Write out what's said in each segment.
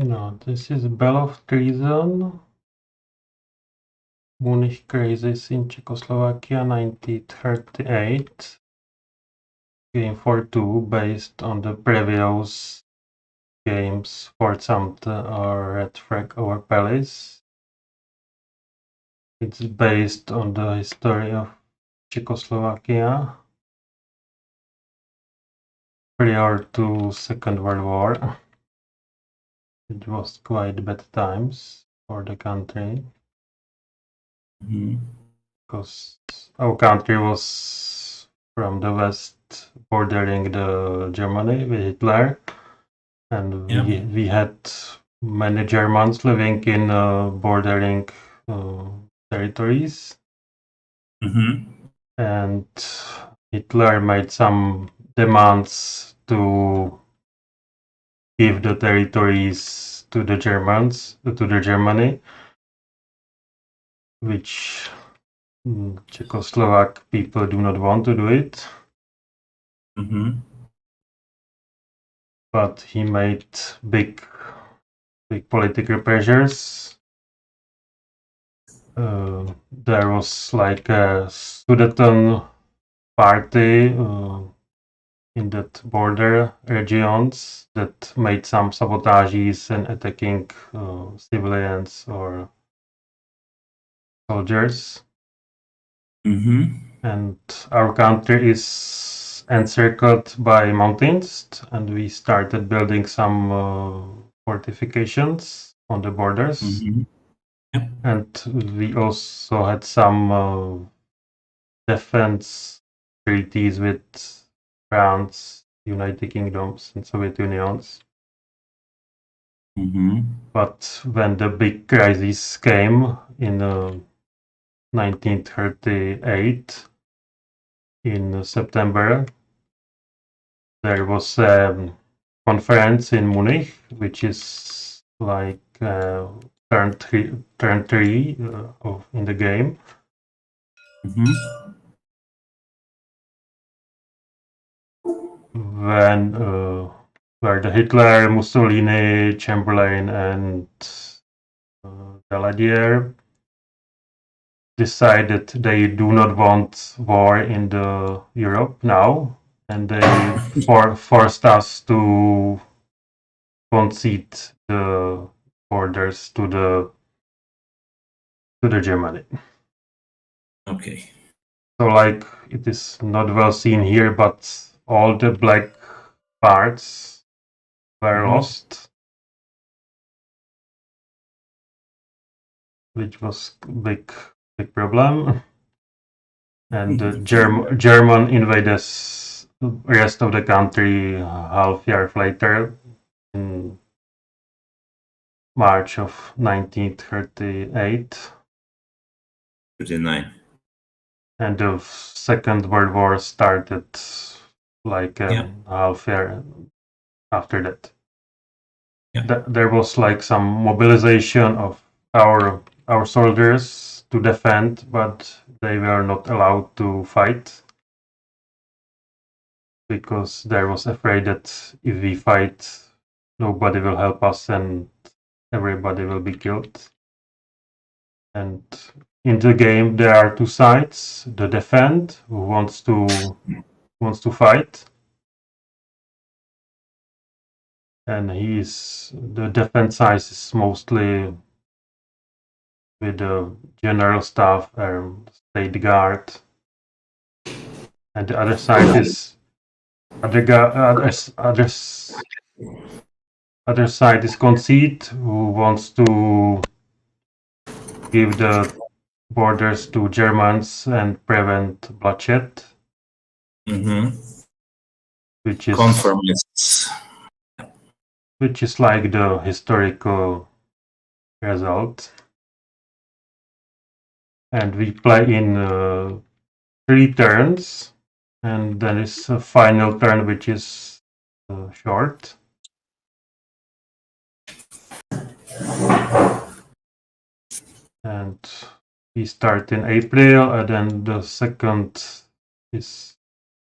No, this is Bell of Treason. Munich Crisis in Czechoslovakia, 1938. Game for two, based on the previous games Fort Sumter or Red Flag over Palace. It's based on the history of Czechoslovakia prior to Second World War. It was quite bad times for the country. Because our country was from the west bordering the Germany with Hitler, and we had many Germans living in bordering territories. And Hitler made some demands to give the territories to the Germans, to the Germany, which Czechoslovak people do not want to do it. But he made big political pressures. There was like a Sudeten party in that border regions that made some sabotages and attacking civilians or soldiers. And our country is encircled by mountains, and we started building some fortifications on the borders. And we also had some defense treaties with France, United Kingdoms, and Soviet Unions. But when the big crisis came in 1938, in September, there was a conference in Munich, which is like turn three in the game. When where the Hitler, Mussolini, Chamberlain, and Daladier decided they do not want war in the Europe now, and they forced us to concede the borders to the Germany. Okay. So like it is not well seen here, but all the black parts were lost, which was big problem. And the German invaded the rest of the country half year later in March of 1938. 39. And the Second World War started like half year after that. There was like some mobilization of our soldiers to defend, but they were not allowed to fight because they was afraid that if we fight, nobody will help us and everybody will be killed. And in the game, there are two sides: the defend, who wants to fight, and the defense side is mostly with the general staff and state guard, and the other side is other side is conceit, who wants to give the borders to Germans and prevent bloodshed, which is conformists, which is like the historical result. And we play in 3 turns, and there is a final turn which is short. And we start in April, and then the second is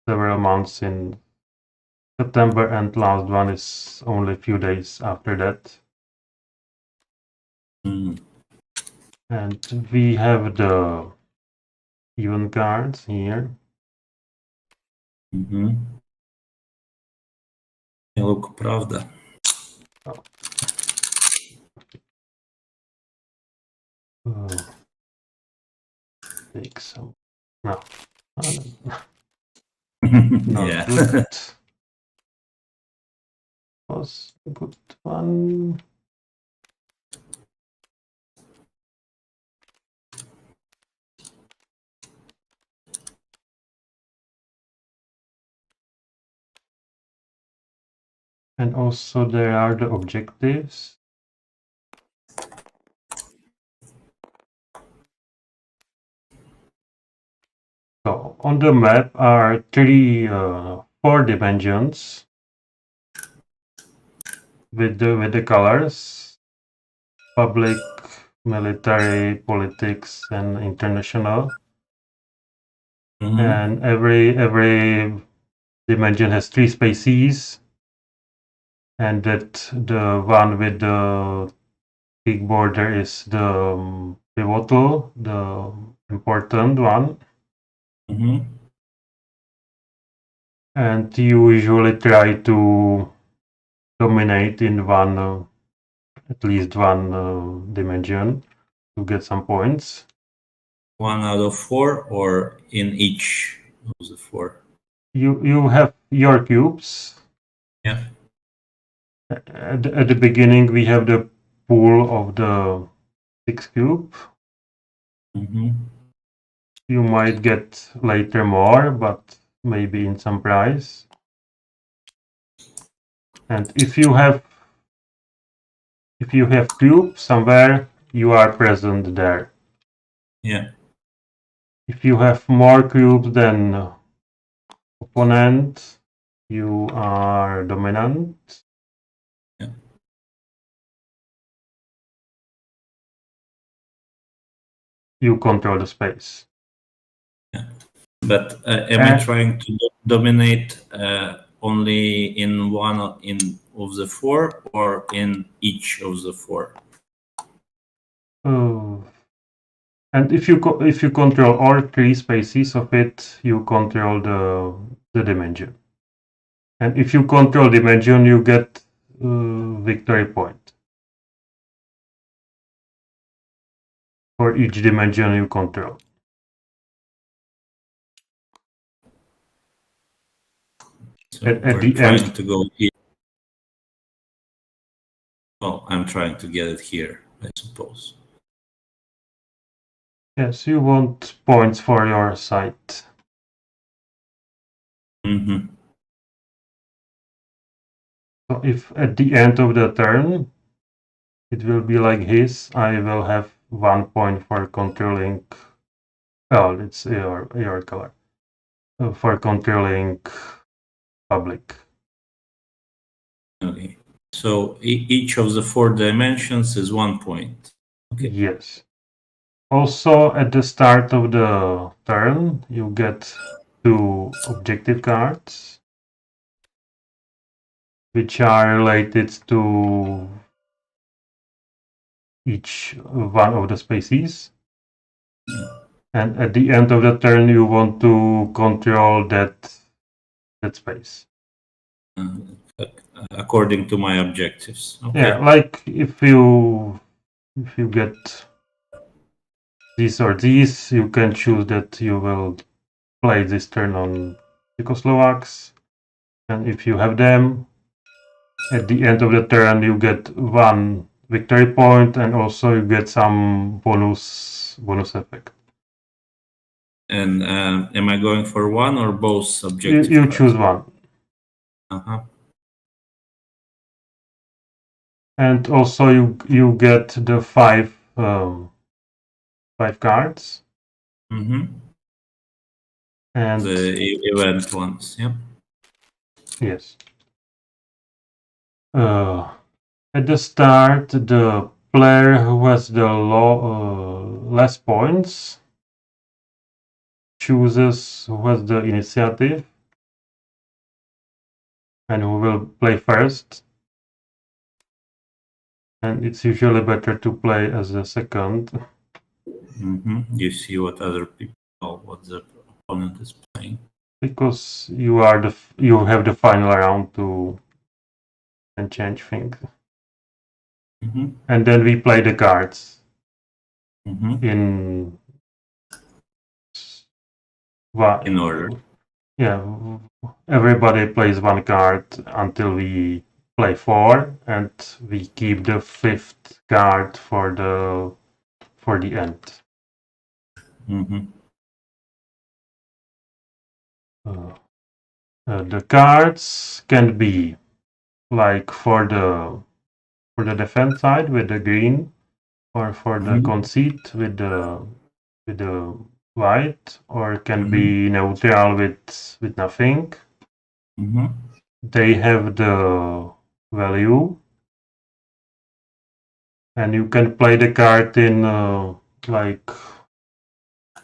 several months in September, and last one is only a few days after that. And we have the even cards here. Look, pravda. Take some. No. Yeah. Good. Was a good one. And also there are the objectives. So on the map are four dimensions with the colors: public, military, politics, and international. And every dimension has 3 species, and that the one with the big border is the pivotal, the important one. And you usually try to dominate in one, at least one dimension to get some points. 1 out of 4, or in each of the 4? You have your cubes. Yeah. At the beginning, we have the pool of the 6 cube. You might get later more, but maybe in some price. And if you have cube somewhere, you are present there. Yeah. If you have more cubes than opponent, you are dominant. Yeah. You control the space. Yeah. But am I trying to dominate only in one of the 4, or in each of the 4? And if you control all 3 spaces of it, you control the dimension. And if you control dimension, you get victory point for each dimension you control. So at the end, to go here. Oh, I'm trying to get it here, I suppose. Yes, you want points for your site. So if at the end of the turn, it will be like his, I will have 1 point for controlling. Oh, it's your color. For controlling public. Okay. So each of the 4 dimensions is 1 point. Okay. Yes. Also, at the start of the turn, you get 2 objective cards, which are related to each one of the species. And at the end of the turn, you want to control that space. According to my objectives. Okay. Yeah, like if you get this or this, you can choose that you will play this turn on Czechoslovaks, and if you have them, at the end of the turn you get 1 victory point, and also you get some bonus effect. And am I going for one or both objectives? You choose one. And also you get the 5 cards. And the event ones, yeah. Yes. At the start, the player who has the less points chooses who has the initiative and who will play first. and it's usually better to play as a second. You see what other people, what the opponent is playing. Because you have the final round to and change things. And then we play the cards in order. Yeah, everybody plays one card until we play 4, and we keep the 5th card for the end. The cards can be like for the defense side with the green, or for the conceit with the white, or can be neutral with nothing. They have the value, and you can play the card in like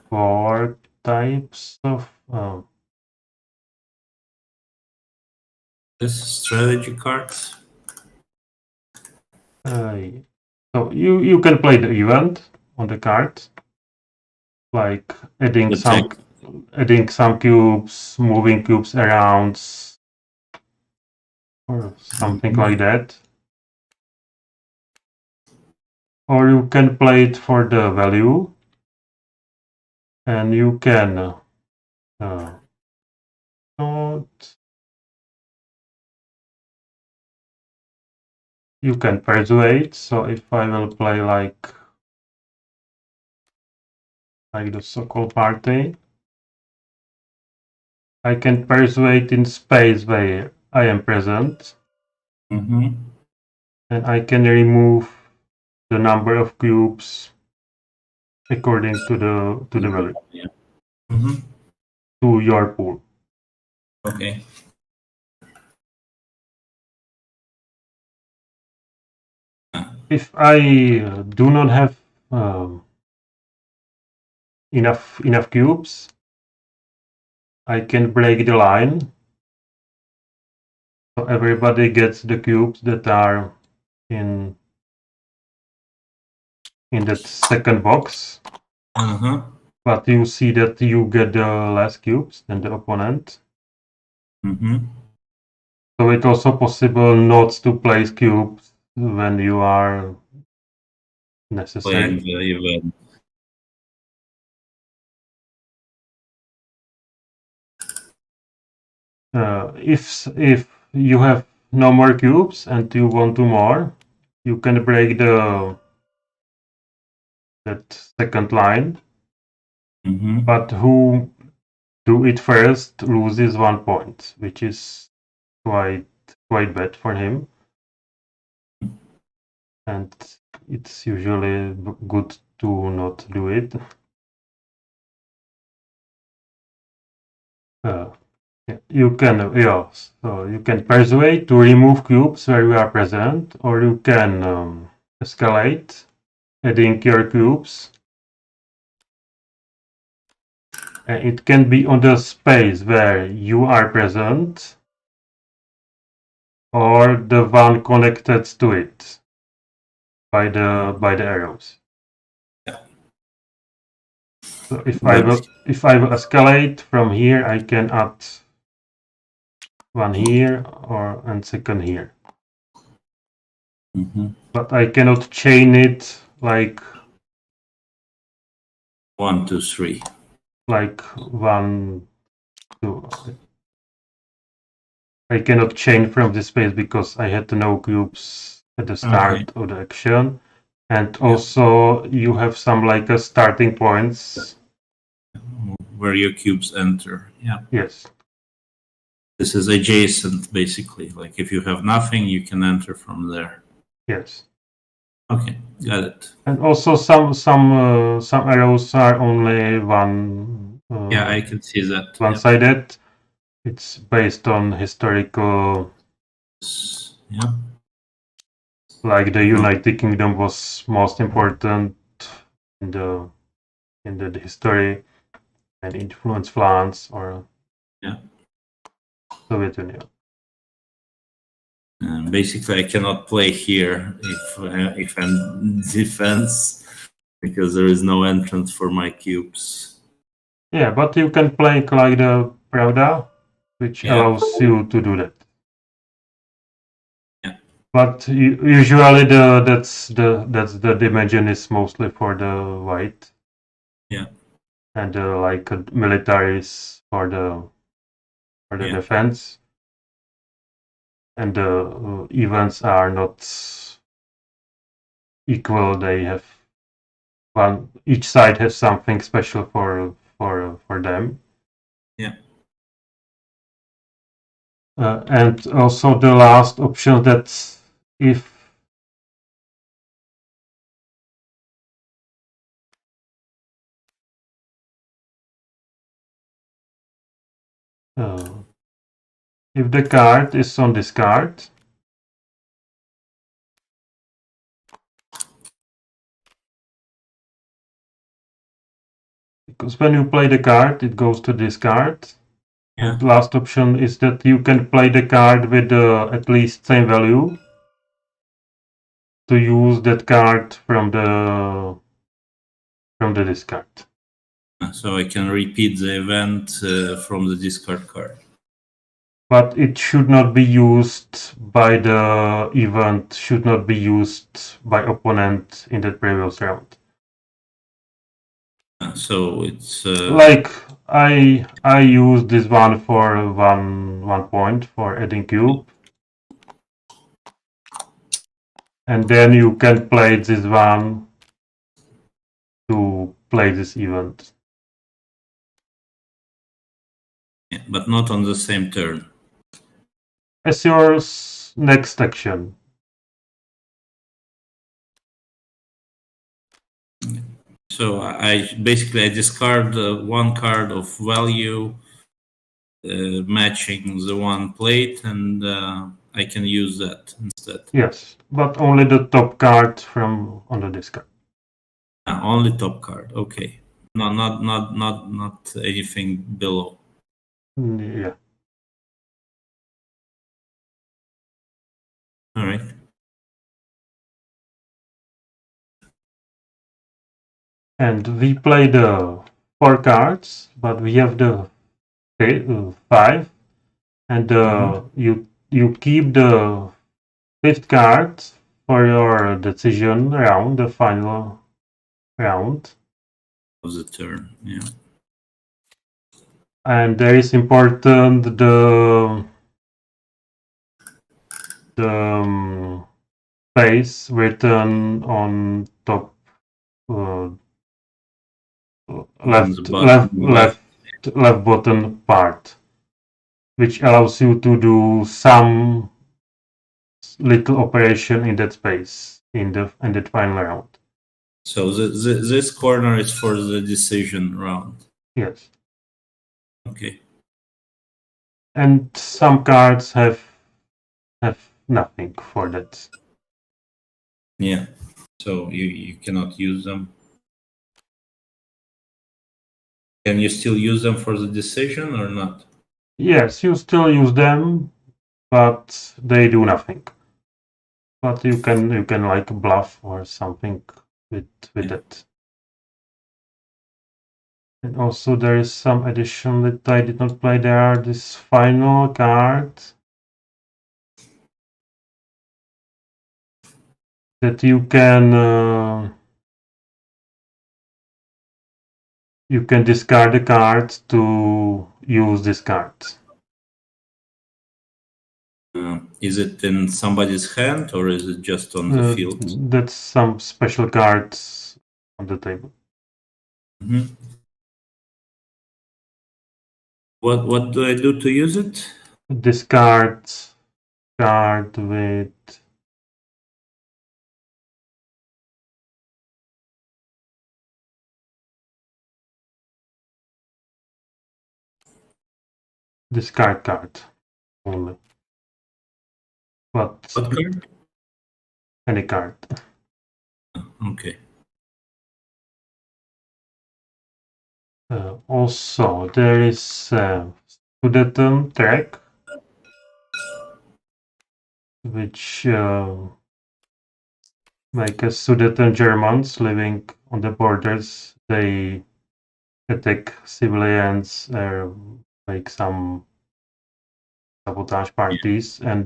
4 types of this strategy cards. So you can play the event on the card, like adding some cubes, moving cubes around, or something like that. Or you can play it for the value, and you can you can persuade. So if I will play like the Sokol party, I can persuade in space where I am present, and I can remove the number of cubes according to the value to your pool. Okay. If I do not have enough cubes, I can break the line, so everybody gets the cubes that are in that second box. But you see that you get the less cubes than the opponent. So it's also possible not to place cubes when you are necessary. Playing the event. If you have no more cubes and you want 2 more, you can break that second line. But who do it first loses 1 point, which is quite bad for him. And it's usually good to not do it. You can so you can persuade to remove cubes where you are present, or you can escalate, adding your cubes. It can be on the space where you are present, or the one connected to it by the arrows. So if I will escalate from here, I can add 1 here and second here. But I cannot chain it like 1, 2, 3. Like 1, 2. I cannot chain from this space because I had no cubes at the start of the action, and also you have some like starting points where your cubes enter. Yes. This is adjacent, basically. Like if you have nothing, you can enter from there. Yes. Okay, got it. And also some arrows are only one. I can see that. One-sided. It's based on historical. Like the United Kingdom was most important in the history and influenced France or Soviet Union. Basically, I cannot play here if I'm defense because there is no entrance for my cubes. Yeah, but you can play like the Pravda, which allows you to do that. Yeah. But usually that's the dimension is mostly for the white. Yeah. And like militaries for the defense. And the events are not equal. They have each side has something special for them. Yeah. And also the last option that if the card is on this card, because when you play the card, it goes to this card. Yeah. And the last option is that you can play the card with at least same value to use that card from the discard. So I can repeat the event from the discard card. But it should not be used by the event, should not be used by opponent in the previous round. So it's like I use this one for one point for adding cube, and then you can play this one to play this event. Yeah, but not on the same turn. As your next action. So I discard one card of value matching the one plate, and I can use that instead. Yes, but only the top card from on the discard. Only top card. Okay. No, not anything below. Yeah. All right. And we play the 4 cards, but we have the 5, and you keep the 5th card for your decision round, the final round of the turn. Yeah. And there is important the space written on top. Left bottom part, which allows you to do some little operation in that space in that final round. So this corner is for the decision round. Yes. Okay. And some cards have nothing for that. Yeah. So you cannot use them. Can you still use them for the decision or not? Yes, you still use them, but they do nothing. But you can like bluff or something with that. And also there is some addition that I did not play. There are this final card that you can discard the card to use this card. Is it in somebody's hand or is it just on the field? That's some special cards on the table. Mm-hmm. What do I do to use it? Discard card with discard card only. But what card? Any card. Okay. Also, there is Sudeton track, which like Sudeten Germans living on the borders. They attack civilians, make some sabotage parties, and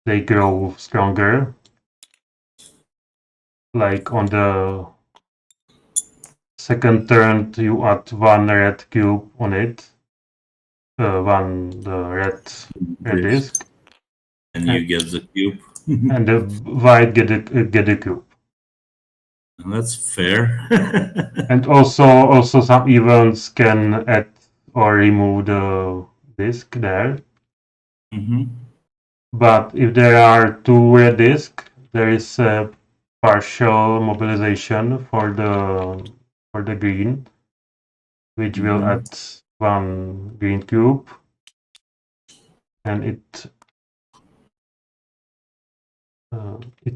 they grow stronger. Like on the second turn, you add one red cube on it, the red disc, and you get the cube, and the white get a cube. That's fair. And also some events can add or remove the disc there. But if there are two red discs, there is a partial mobilization for the green, which will add one green cube, and it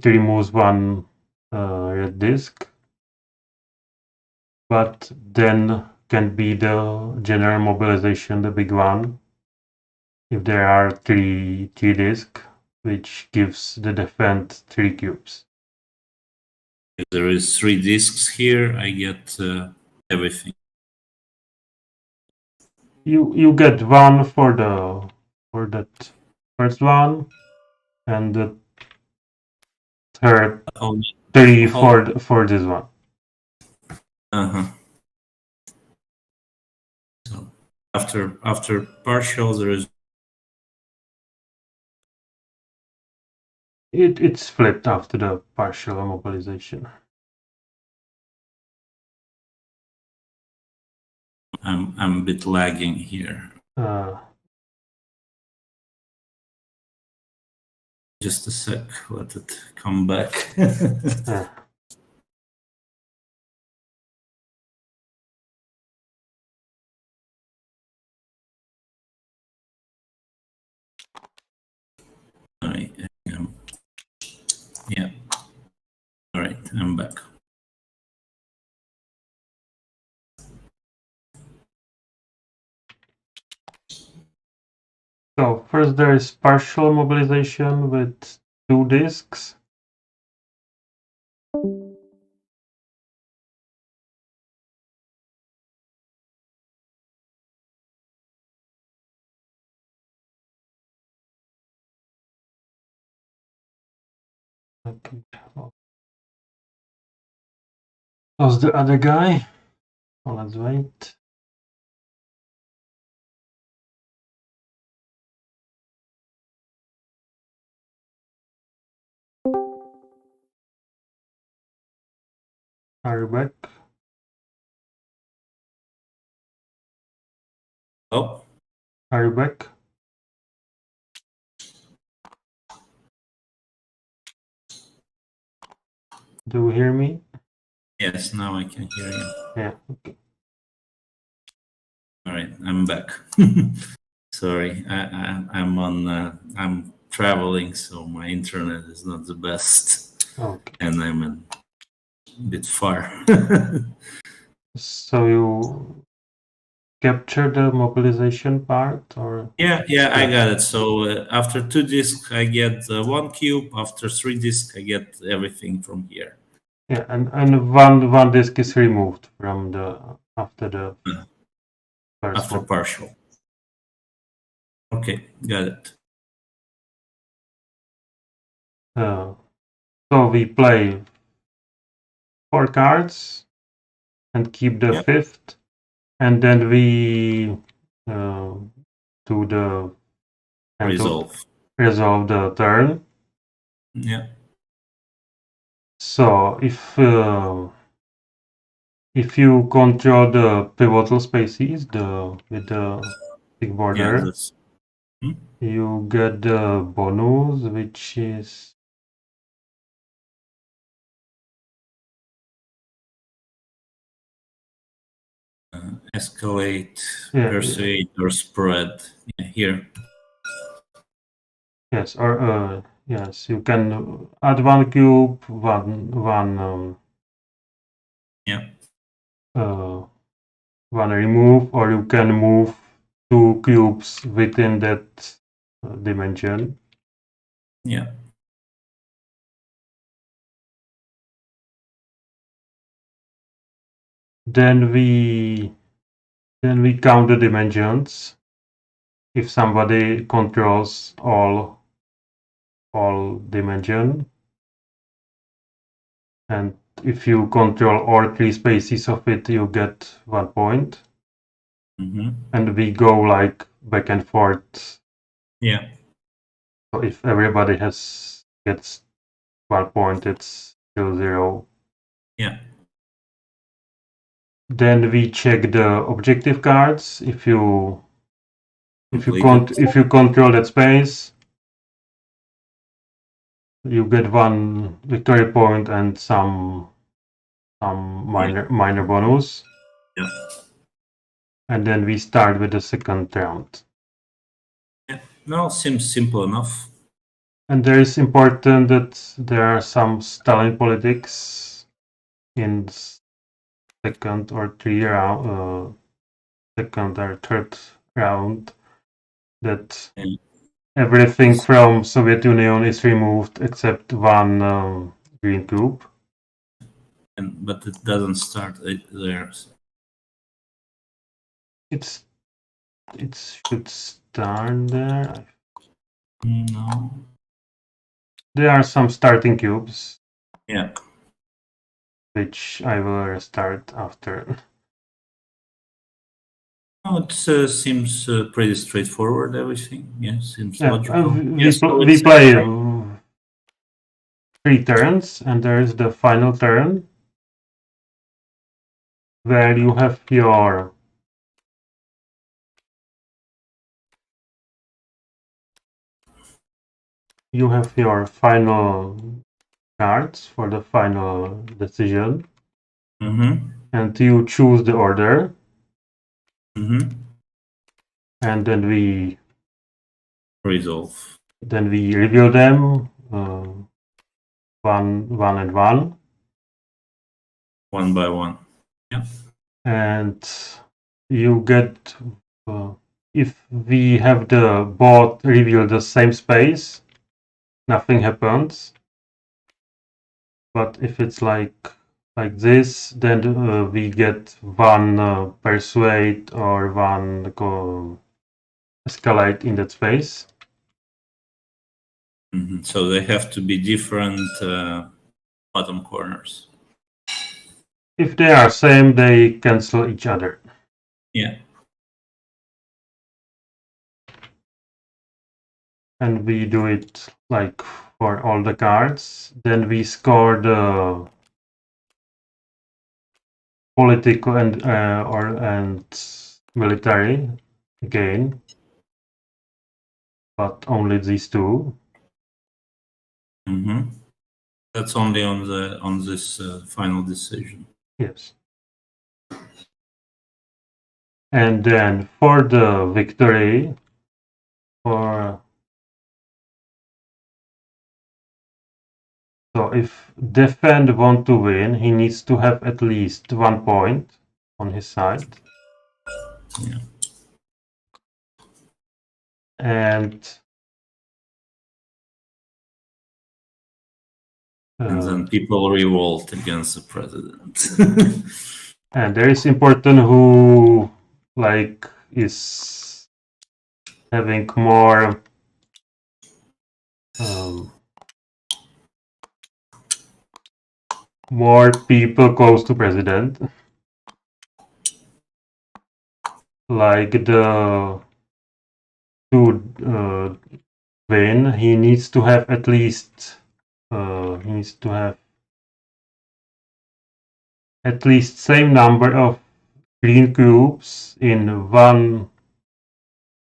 removes one red disc. But then can be the general mobilization, the big one, if there are three discs, which gives the defense 3 cubes. If there is 3 discs here, I get everything. You get one for that first one, and the third 3 for this one. So after partial, there is. It's flipped after the partial mobilization. I'm a bit lagging here. Just a sec, let it come back. Yeah. All right, I'm back. So first there is partial mobilization with 2 discs. Okay. How's the other guy? Oh, let's wait. Are you back? Oh. Are you back? Do you hear me? Yes, now I can hear you. Yeah, okay. All right, I'm back. Sorry, I'm traveling, so my internet is not the best. Okay. And I'm a bit far. So you capture the mobilization part, or? Yeah, I got it. So after 2 discs, I get 1 cube. After 3 discs, I get everything from here. Yeah, and one disc is removed from after the first after one. Partial. Okay, got it. So we play 4 cards and keep the 5th, and then we do the resolve the turn. Yeah. So if you control the pivotal spaces, with the big border, you get the bonus, which is escalate, persuade, or spread. Yeah, here. Yes, or yes, you can add 1 cube, one remove, or you can move 2 cubes within that dimension. Yeah. Then we count the dimensions. If somebody controls all dimension, and if you control all 3 spaces of it, you get 1 point. And we go like back and forth. Yeah. So if everybody gets 1 point, it's still 0. Yeah. Then we check the objective cards. If you control that space, you get 1 victory point and some minor bonus. Yeah. And then we start with the second round. Yeah. No, seems simple enough. And there is important that there are some Stalin politics in second or third round, that everything from Soviet Union is removed except 1 green cube. But it doesn't start there. So. It should start there. No. There are some starting cubes. Yeah. Which I will restart after. Oh, it seems pretty straightforward, everything. Yeah, seems logical. We play 3 turns, and there is the final turn where you have your final cards for the final decision. And you choose the order. And then we resolve. Then we review them one and one. One by one. Yeah. And you get if we have the board reveal the same space, nothing happens. But if it's like this, then we get 1 persuade or 1 escalate in that space. So they have to be different bottom corners. If they are same, they cancel each other. Yeah. And we do it like for all the cards. Then we score the political and military again, but only these 2. That's only on this final decision. Yes. And then for the victory, so if defend want to win, he needs to have at least 1 point on his side. Yeah. And then people revolt against the president. And there is important who is having more more people close to president. Like to win, he needs to have at least same number of green cubes in 1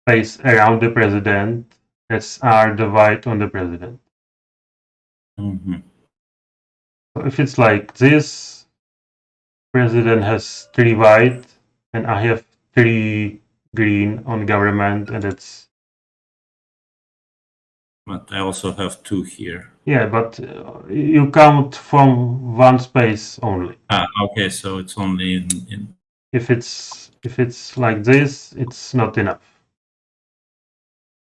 space around the president as are the white on the president. So if it's like this, president has 3 white and I have 3 green on government, and it's. But I also have 2 here. Yeah, but you count from 1 space only. Okay, so it's only in. If it's like this, it's not enough.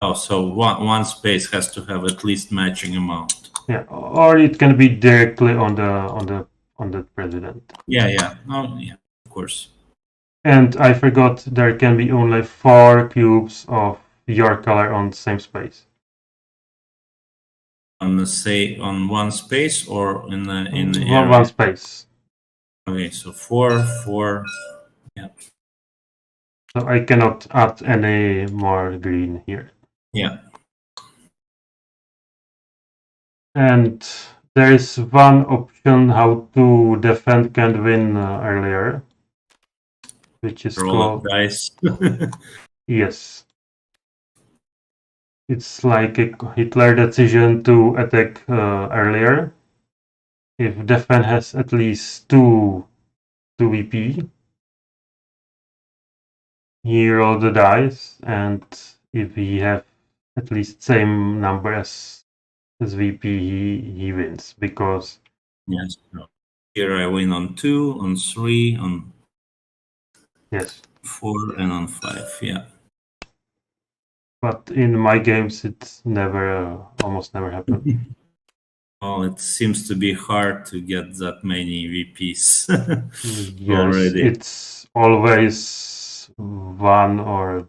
Oh, so one space has to have at least matching amount. Yeah, or it can be directly on the president. Yeah. Oh, yeah, of course. And I forgot there can be only 4 cubes of your color on the same space. On one space or in the one, one space. Okay, so 4. Yeah. So I cannot add any more green here. Yeah. And there is one option how to defend can win earlier, which is roll called dice. Yes. It's like a Hitler decision to attack earlier. If defense has at least 2 VP, he roll the dice, and if he have at least same number as VP, he wins because yes. Here I win on 2, on 3, on yes, 4, and on 5. Yeah. But in my games, it's never, almost never happened. Well, it seems to be hard to get that many VPs Yes, already. It's always 1 or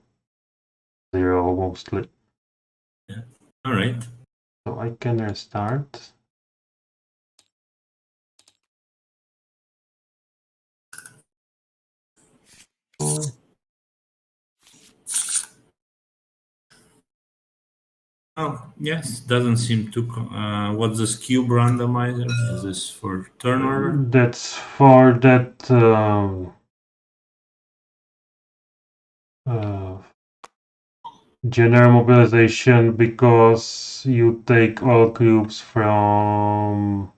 0 mostly. Yeah. All right. So I can restart. Oh, yes, doesn't seem to. What's this cube randomizer? Is this for turn order? That's for that general mobilization because you take all cubes from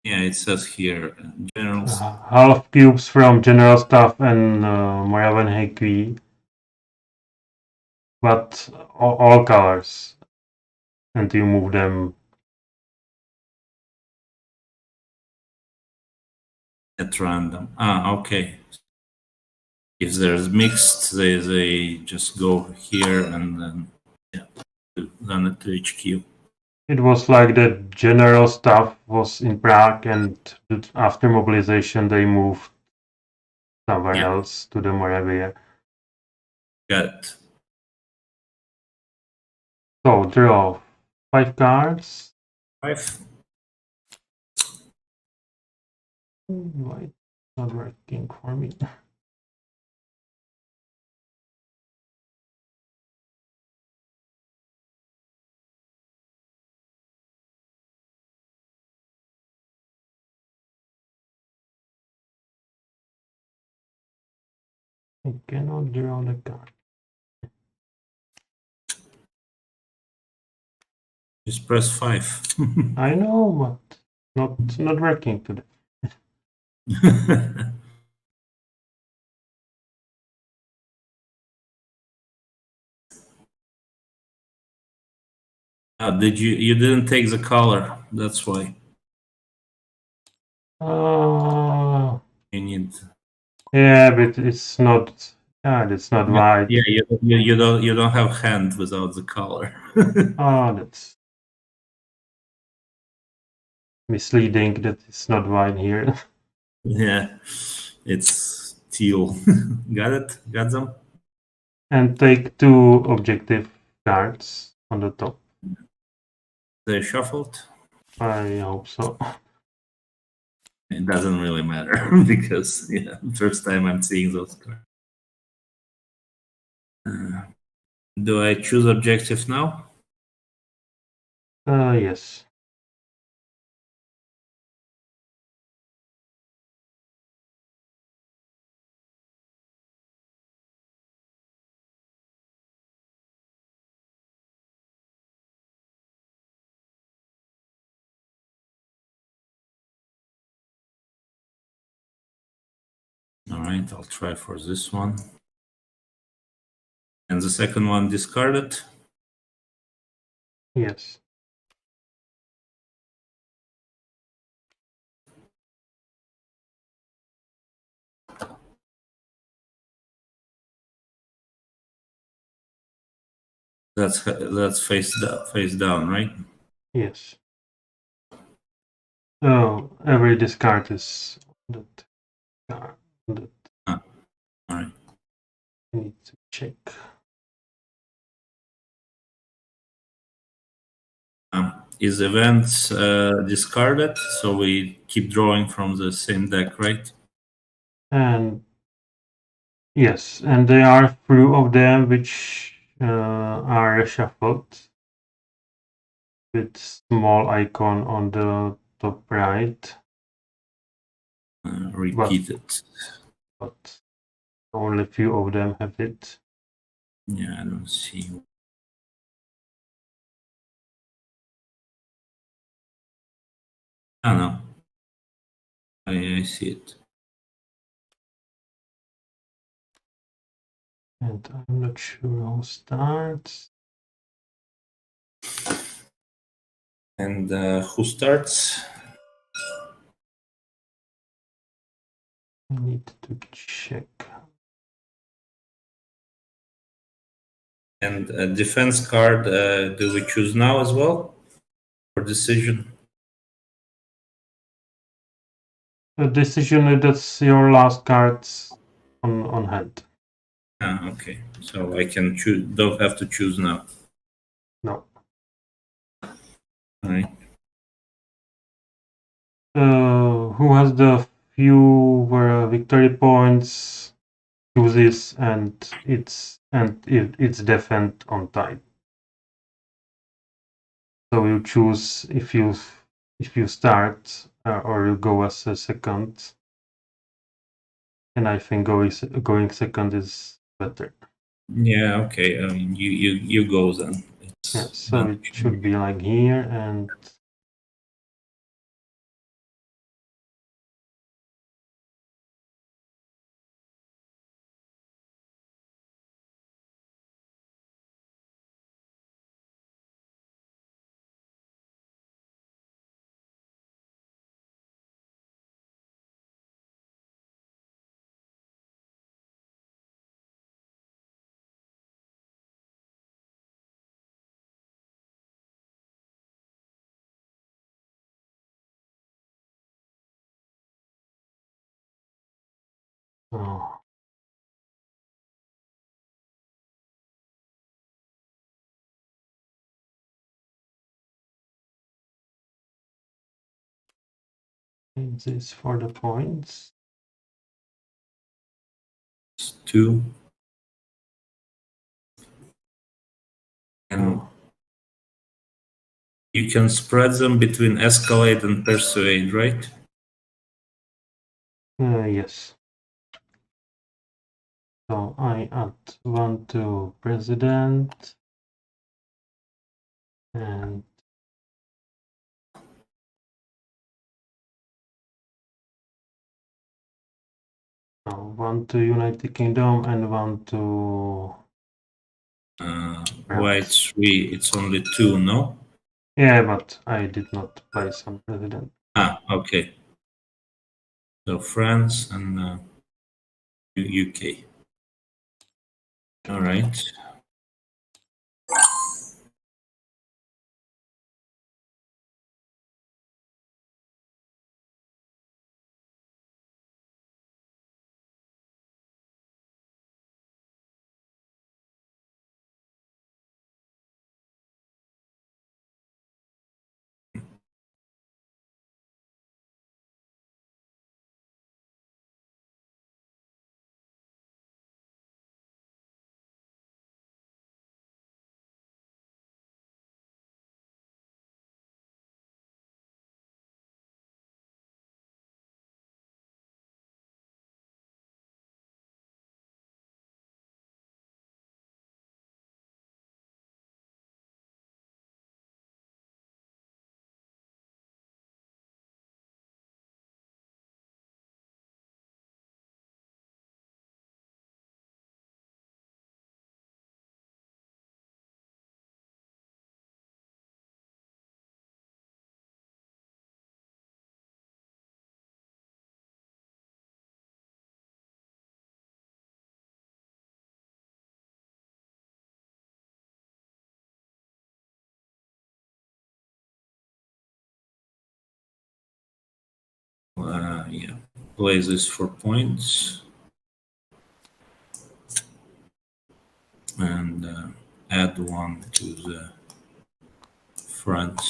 Yeah, it says here general. half cubes from general staff and Moravan but all colors, and you move them At random. Okay. If there's mixed, they just go here and then run it to HQ. It was like the general staff was in Prague, and after mobilization they moved somewhere else to the Moravia. Got it. So draw 5 cards. 5. Why it's not working for me? I cannot draw the card. Just press 5. I know, but not working today. You didn't take the color, that's why. You need. Yeah, but it's not. It's not white. Yeah, you don't have hand without the color. That's misleading. That it's not white here. Yeah, it's teal. Got it? Got them? And take 2 objective cards on the top. They shuffled? I hope so. It doesn't really matter because first time I'm seeing those cards. Do I choose objective now? Yes. All right, I'll try for this one. And the second one discarded? Yes. That's face down, right? Yes. So every discard is that card. That all right. I need to check. Is events discarded? So we keep drawing from the same deck, right? And yes, and there are few of them which are reshuffled with small icon on the top right. Repeated. But only few of them have it. Yeah, I don't see. Oh no, I see it. And I'm not sure who starts. And who starts? I need to check. And a defense card, do we choose now as well for decision? The decision, that's your last card on hand. Ah, okay. So I can choose. Don't have to choose now. No. All right. Who has the few victory points chooses it's defend on time. So you choose if you start or you go as a second. And I think going second is better. Yeah. Okay. You go then. Yeah, so it should be like here and oh. And this for the points. 2. And you can spread them between escalate and persuade, right? Yes. So I add 1 to president and one to United Kingdom and 1 to Why it's 3? It's only 2, no? Yeah, but I did not place on president. Ah, okay. So France and UK. All right. yeah, play this for points. And add one to the front.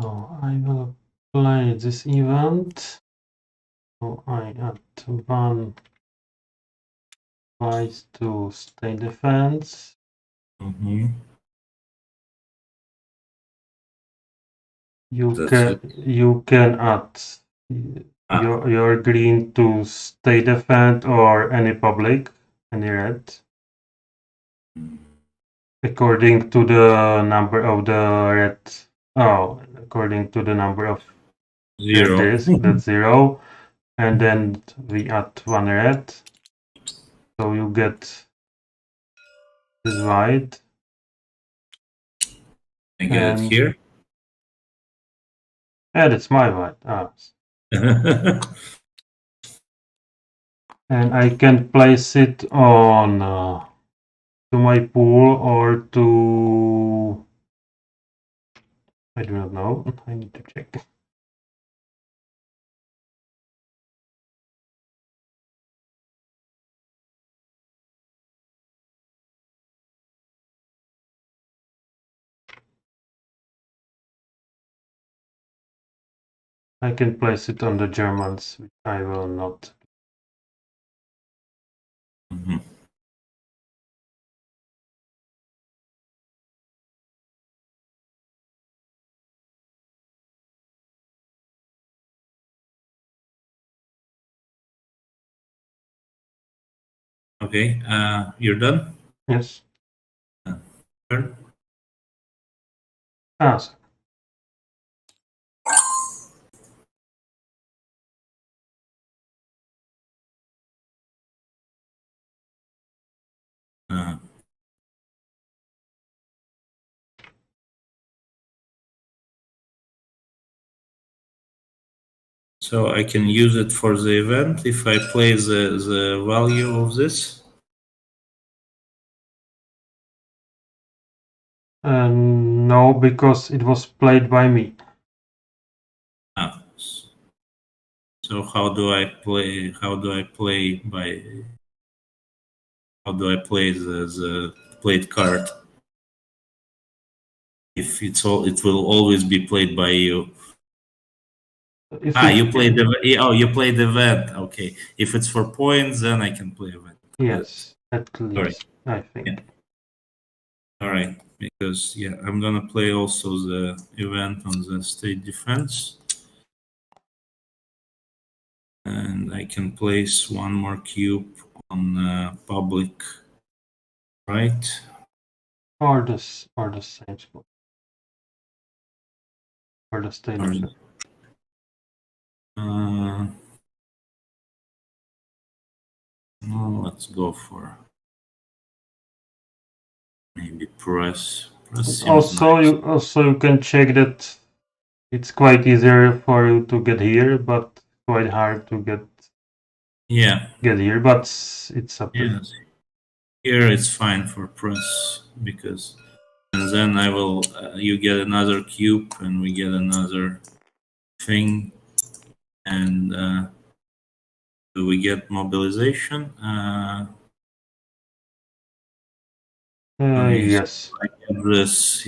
So I will play this event. So I add one twice to state defense. You can add your green to state defense or any public, any red, according to the number of the red. Oh, according to the number of 0. That's 0, and then we add one red, so you get this white. I get it here. Yeah, that's my white. And I can place it on to my pool or to, I do not know. I need to check. I can place it on the Germans, which I will not. Okay, you're done? Yes. Turn. So. So I can use it for the event if I play the value of this? No, because it was played by me. So how do I play? How do I play the played card? If it will always be played by you. You play the event. Okay. If it's for points, then I can play event. Yes, at least, I think. Yeah. All right, because I'm gonna play also the event on the state defense. And I can place one more cube on public, right? Or the same spot. Or the state defense. No, let's go for maybe press. Also, you can check that it's quite easier for you to get here, but quite hard to get here. But it's up to you. Here it's fine for press because, and then I will. You get another cube, and we get another thing, and do we get mobilization? Yes. I get this,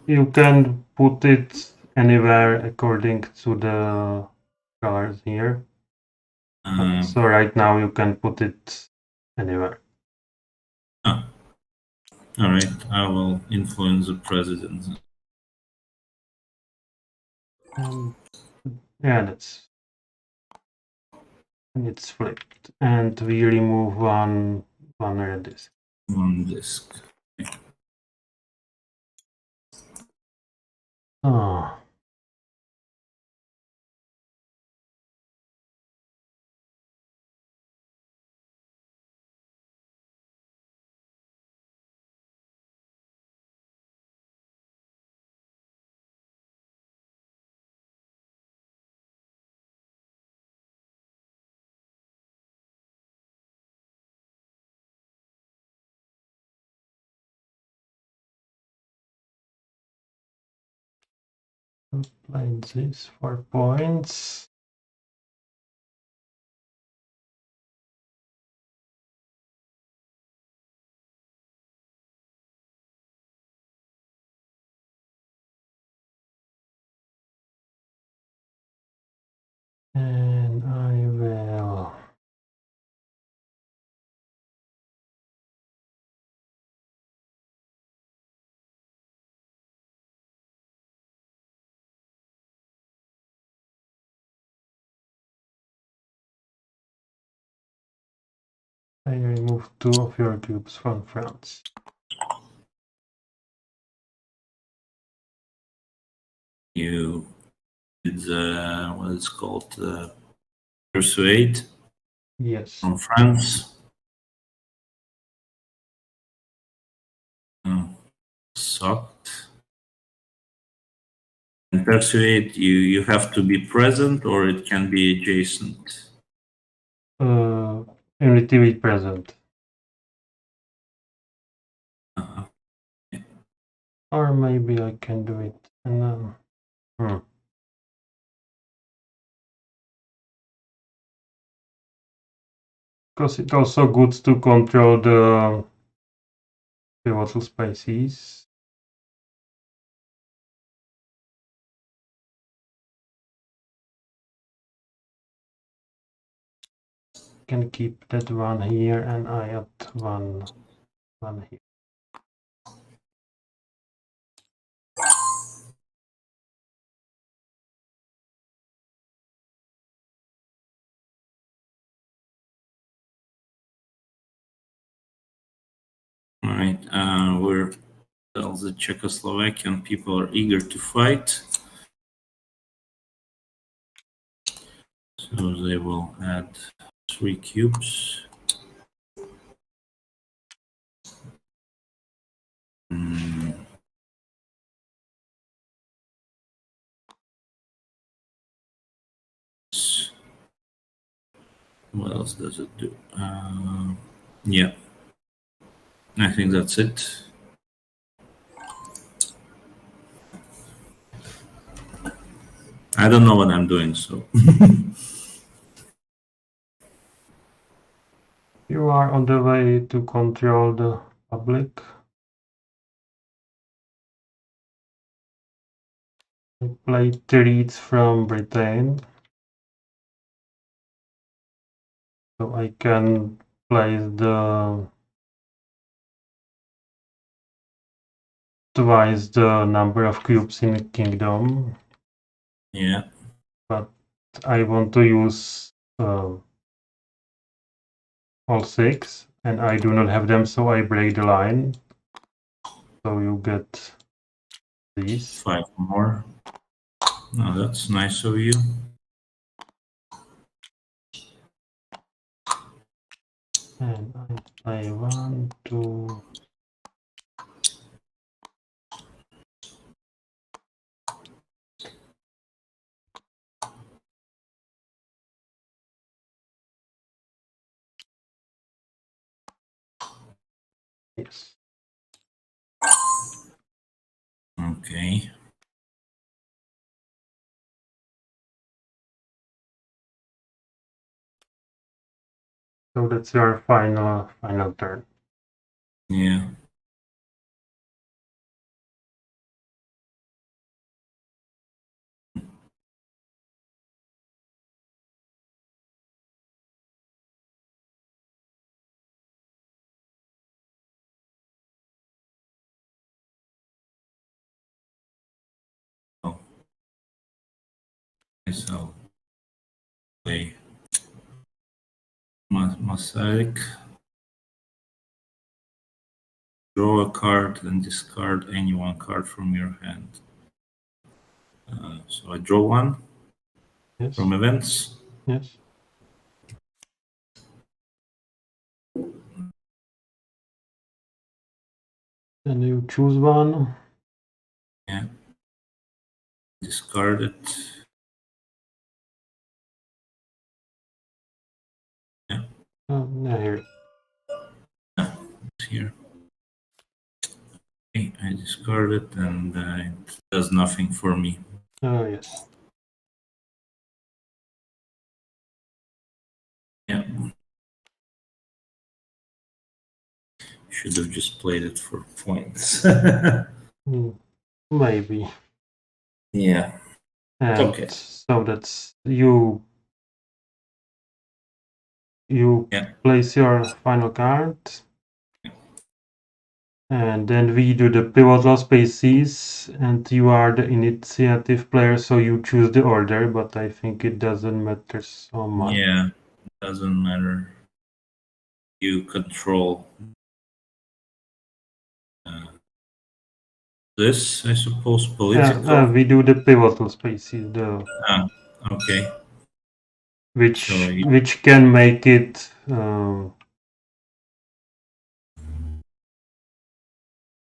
You can put it anywhere according to the colors here. So right now you can put it anywhere. All right, I will influence the president. It's flipped, and we remove one red disk. One disk. Okay. Play this 4 points. And I will remove 2 of your cubes from France. You did what is called persuade. Yes. From France. Sucked. And persuade, you have to be present, or it can be adjacent. Relatively present. Yeah. Or maybe I can do it and because it's also good to control the pivotal spaces. Can keep that one here, and I add one here. All right, we're the Czechoslovakian people are eager to fight, so they will add 3 cubes. What else does it do? Yeah, I think that's it. I don't know what I'm doing, so. You are on the way to control the public. I play treats from Britain. So I can place twice the number of cubes in the kingdom. Yeah. But I want to use all 6, and I do not have them, so I break the line. So you get these. 5 more. Oh, that's nice of you. And I play 1, 2. Yes. Okay. So that's your final turn. Yeah. Oh. So play mosaic. Draw a card and discard any 1 card from your hand. So I draw 1. Yes. From events. Yes. Then you choose 1. Yeah. Discard it. Yeah. Here. Yeah, it's here. Okay, I discard it, and it does nothing for me. Oh, yes. Yeah. Should have just played it for points. Maybe. Yeah. And okay. So that's you place your final card. And then we do the pivotal spaces, and you are the initiative player, so you choose the order, but I think it doesn't matter so much. Yeah, doesn't matter. You control this, I suppose, political. We do the pivotal spaces, Okay. Which can make it.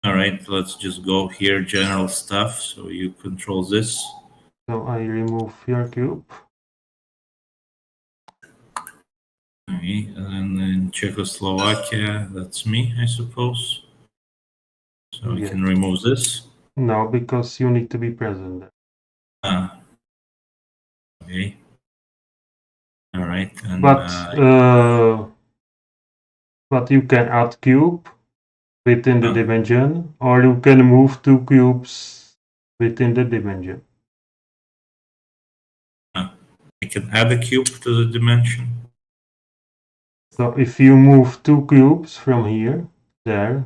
All right, let's just go here, general stuff. So you control this. So I remove your cube. Okay, and then in Czechoslovakia, that's me, I suppose. So I can remove this. No, because you need to be present. Okay. All right. And, but you can add cube within the dimension, or you can move 2 cubes within the dimension. I can add a cube to the dimension. So if you move 2 cubes from here, there,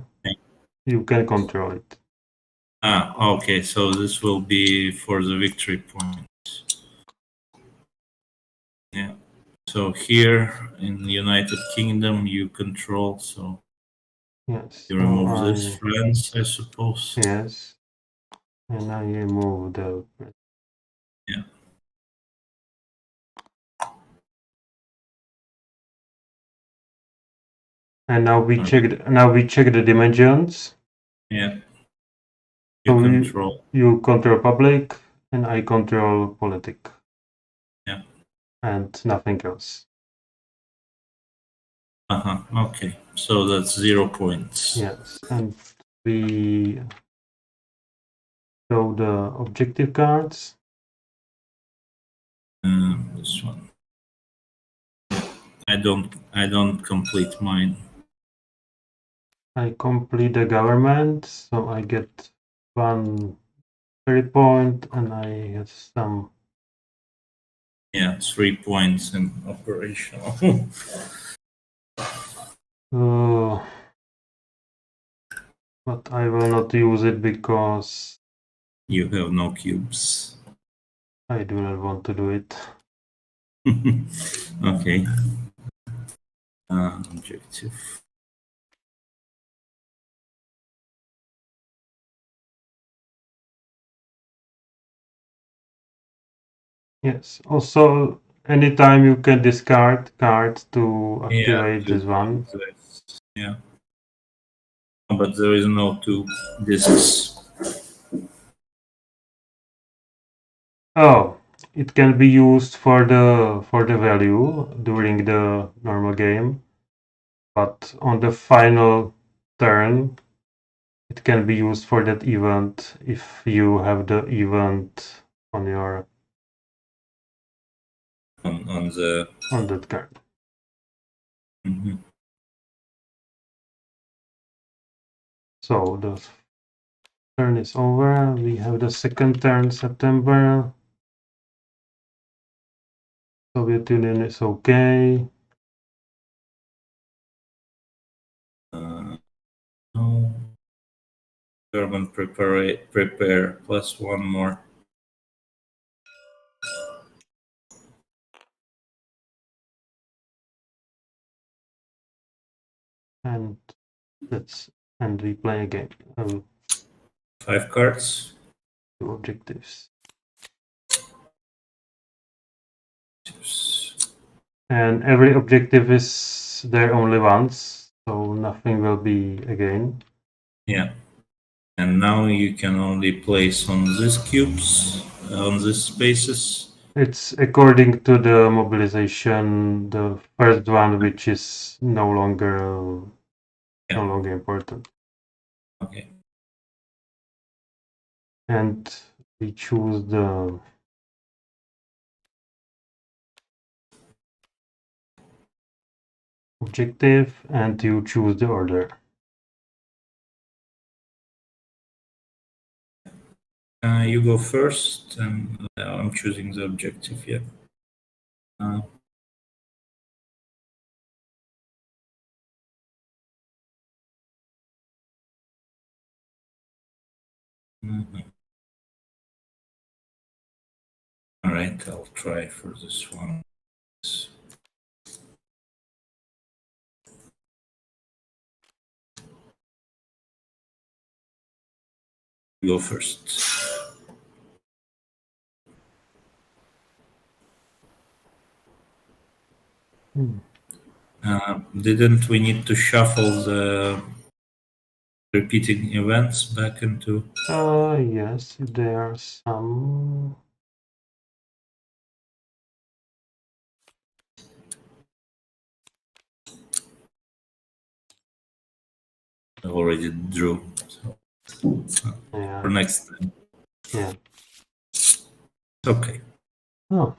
you can control it. Okay, so this will be for the victory points. Yeah. So here in the United Kingdom, you control, so yes, you remove this, France, I suppose. Yes. And I remove the. Yeah. And now we check the dimensions. Yeah. You control public, and I control politic. Yeah. And nothing else. Okay. So that's 0 points. Yes, and we show the objective cards. This one. I don't complete mine. I complete the government, so I get 1 3 point, and I get some. Yeah, 3 points in operational. But I will not use it because you have no cubes. I do not want to do it. Okay. Objective. Yes. Also, anytime you can discard cards to activate this one. Yeah. But there is no 2 discs. Oh, it can be used for the value during the normal game, but on the final turn, it can be used for that event if you have the event on your on that card. So the turn is over. We have the second turn, September. Soviet Union is okay. No. German prepare plus 1 more. And we play again. 5 cards. 2 objectives. And every objective is there only once, so nothing will be again. Yeah. And now you can only place on these cubes, on these spaces. It's according to the mobilization, the first one, which is no longer important. Okay. And we choose the objective and you choose the order. You go first, and I'm choosing the objective. Yeah. All right, I'll try for this one. Go first. Didn't we need to shuffle the repeating events back into? Yes, there are some. I already drew. So Yeah. for next time. Yeah. Okay. Oh,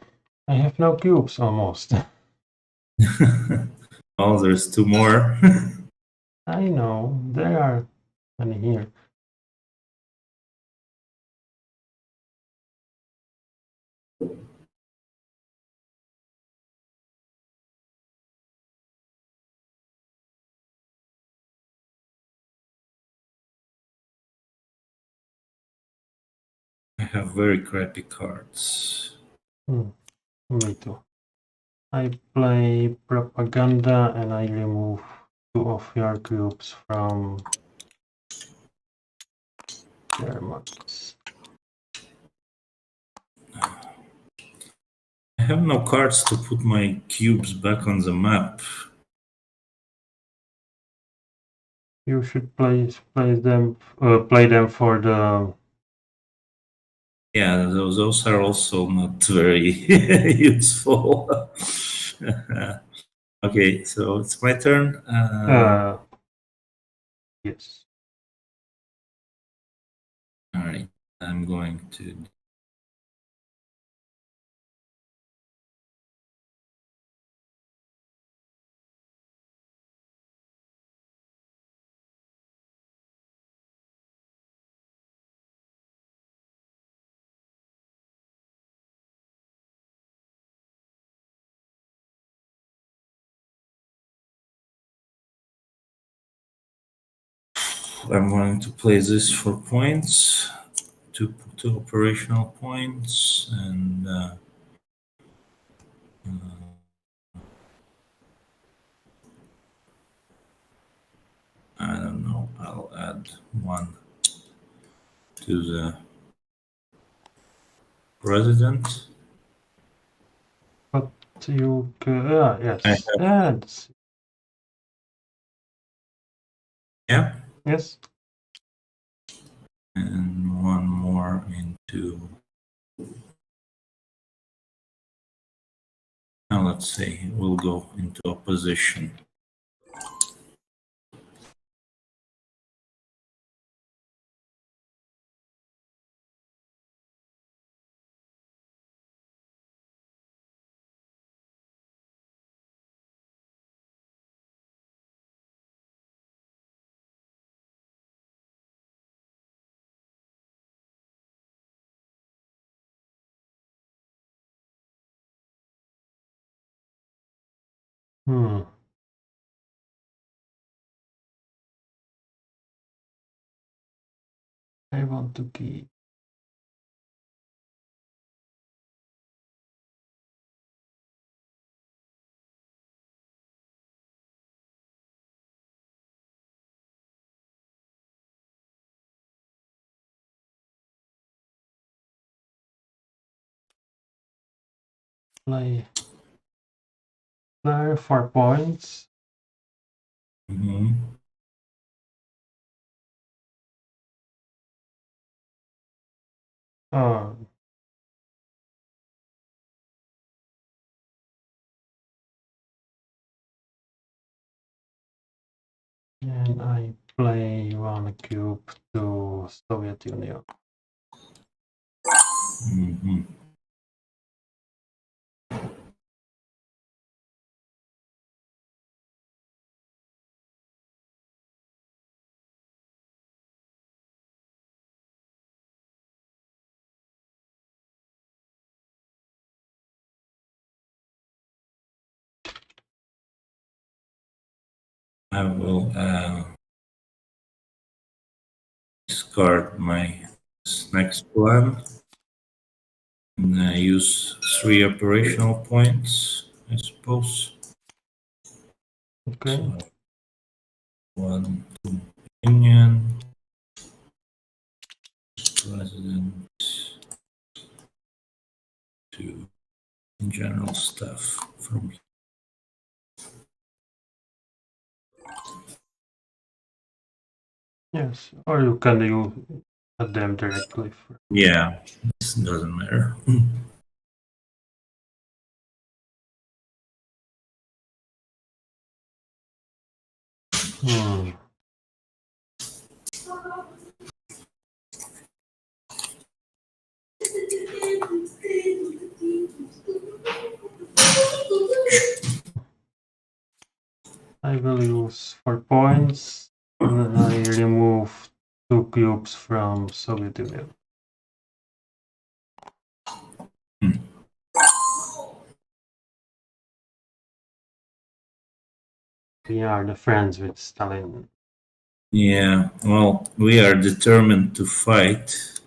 I have no cubes almost. Oh, there's two more. I know, there are many here. I have very crappy cards. Me too. I play propaganda and I remove 2 of your cubes from Germans. I have no cards to put my cubes back on the map. You should play them for the. Yeah, those are also not very useful. Okay, so it's my turn. Yes. All right, I'm going to. I'm going to play this for points, two operational points, and I don't know. I'll add 1 to the president. But you yes. Yeah. Yes. And 1 more into. Now let's say we'll go into opposition. I want to keep. Play there 4 points. Mm-hmm. And I play 1 cube to Soviet Union. Mm-hmm. I will discard my next plan and use 3 operational points, I suppose. Okay. So 1 to Union, President, 2 general staff from here. Yes, or you can use them directly. Yeah, this doesn't matter. I will use 4 points, and then I remove 2 cubes from Soviet Union. We are the friends with Stalin. Yeah, well, we are determined to fight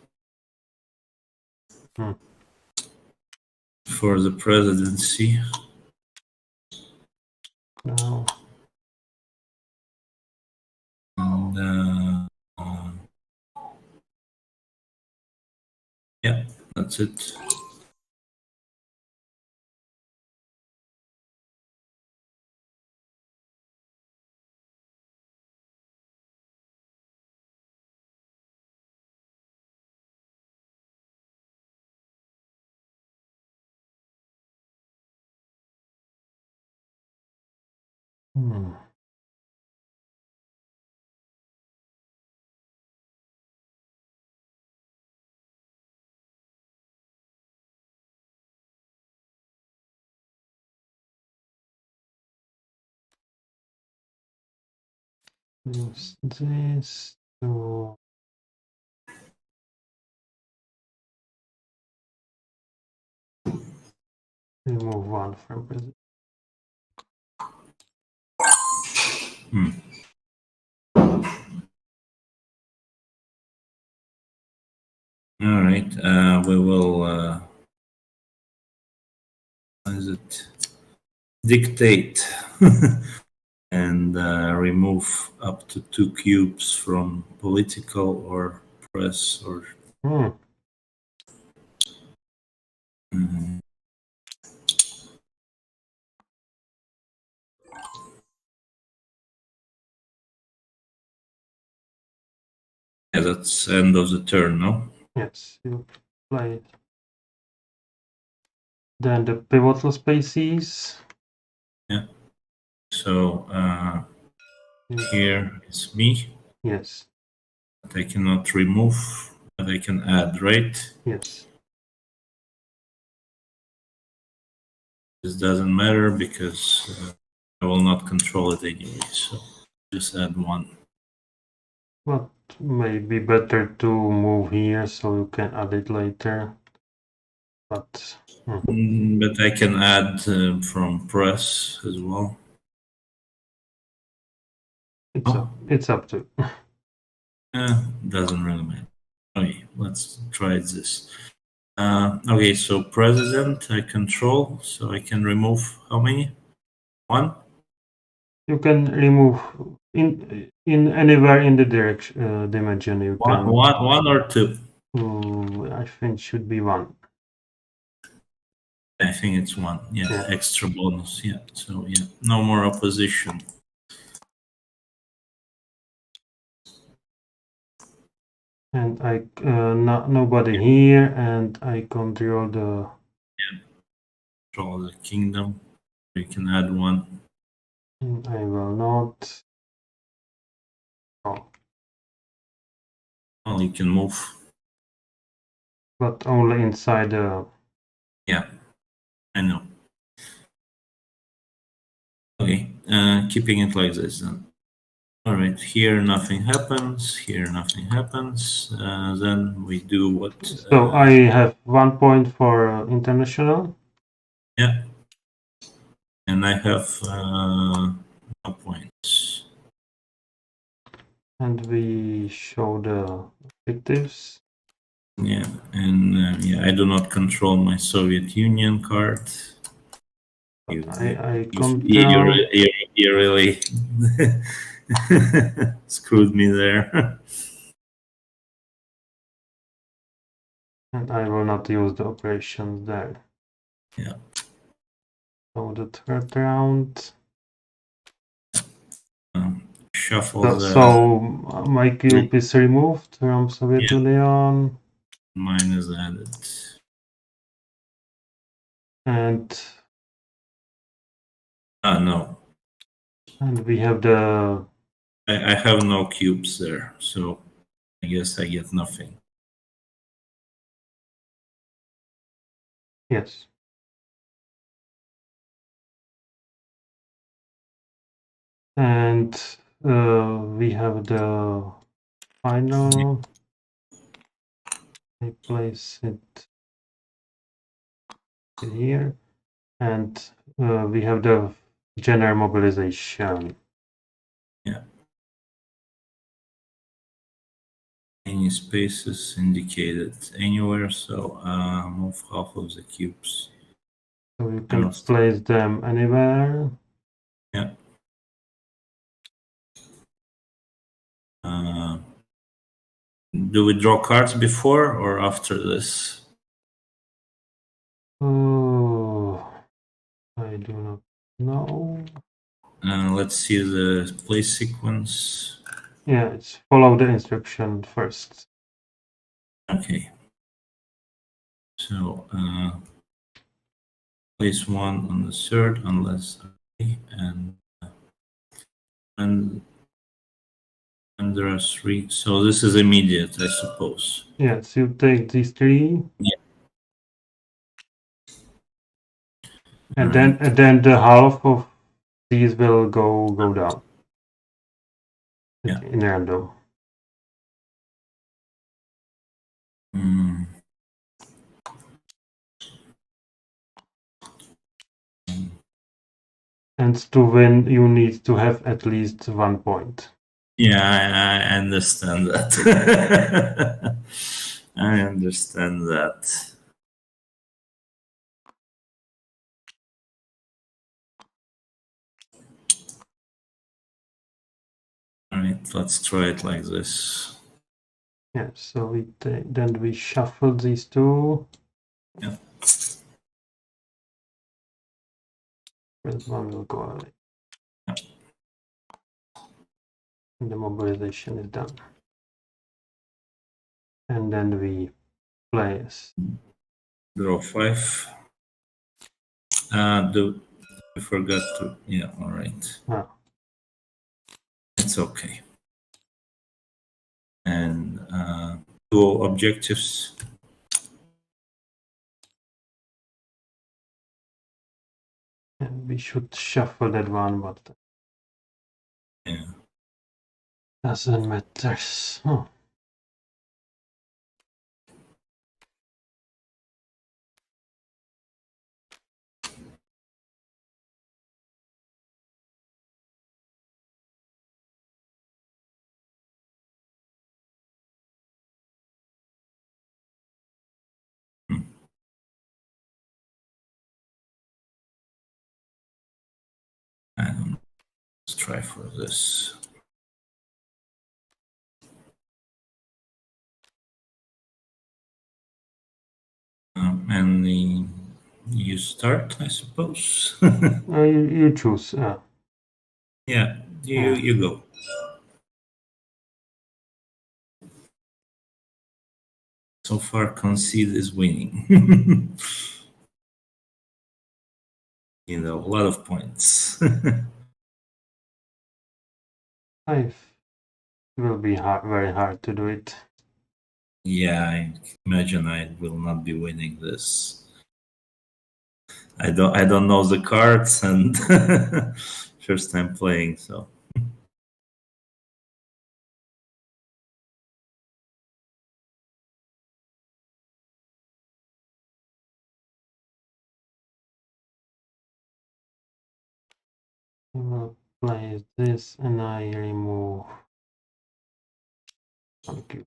for the presidency. No. And yeah, that's it. Use this to remove 1 from president. All right, we will how is it? Dictate and remove up to 2 cubes from political or press or. Yeah, that's end of the turn, no? Yes, you play it. Then the pivotal spaces. Yeah. So here is me. Yes. That I cannot remove, but I can add, right? Yes. This doesn't matter because I will not control it anyway, so just add 1. But maybe better to move here so you can add it later. But But I can add from press as well. It's up to. Doesn't really matter. Okay, let's try this. Okay, so president I control, so I can remove how many? 1? You can remove in anywhere in the direction dimension. You can one or 2. I think should be 1. I think it's 1. Yeah, extra bonus. Yeah, so yeah, no more opposition. And I nobody here, and I control the. Control the kingdom. You can add 1. I will not. Oh. Well, you can move. But only inside the... Yeah, I know. Okay, keeping it like this then. All right, here nothing happens, here nothing happens. Then we do what? So I have 1 point for international. Yeah. And I have no points. And we show the objectives. Yeah, and yeah, I do not control my Soviet Union card. You really screwed me there. And I will not use the operations there. Yeah. So the third round. Shuffle so my cube is removed from Soviet Union. Mine is added. And no. And we have the... I have no cubes there, so I guess I get nothing. Yes. And we have the final. I place it here. And we have the general mobilization. Yeah. Any spaces indicated anywhere, so move half of the cubes. So you can place them anywhere. Yeah. Do we draw cards before or after this? Oh, I do not know. Let's see the play sequence. Yeah, it's follow the instruction first. Okay. So place one on the third unless and there are three. So this is immediate, I suppose. Yes, you take these three. Yeah. And then the half of these will go down. Yeah. In random. And to win, you need to have at least 1 point. Yeah, I understand that. I understand that. All right, let's try it like this. Yeah, so then we shuffle these two. Yeah. First one will go away. Yeah. And the mobilization is done. And then we place. Draw 5. I forgot to. Yeah, all right. Ah. It's okay. And 2 objectives. And we should shuffle that one, but yeah, doesn't matter. Oh. I don't know. Let's try for this. And you start, I suppose. You choose. Yeah, you go. So far, concede is winning. A lot of points. 5 will be very hard to do it. Yeah, I imagine I will not be winning this. I don't know the cards, and first time playing, so. I will play this and I remove one cube.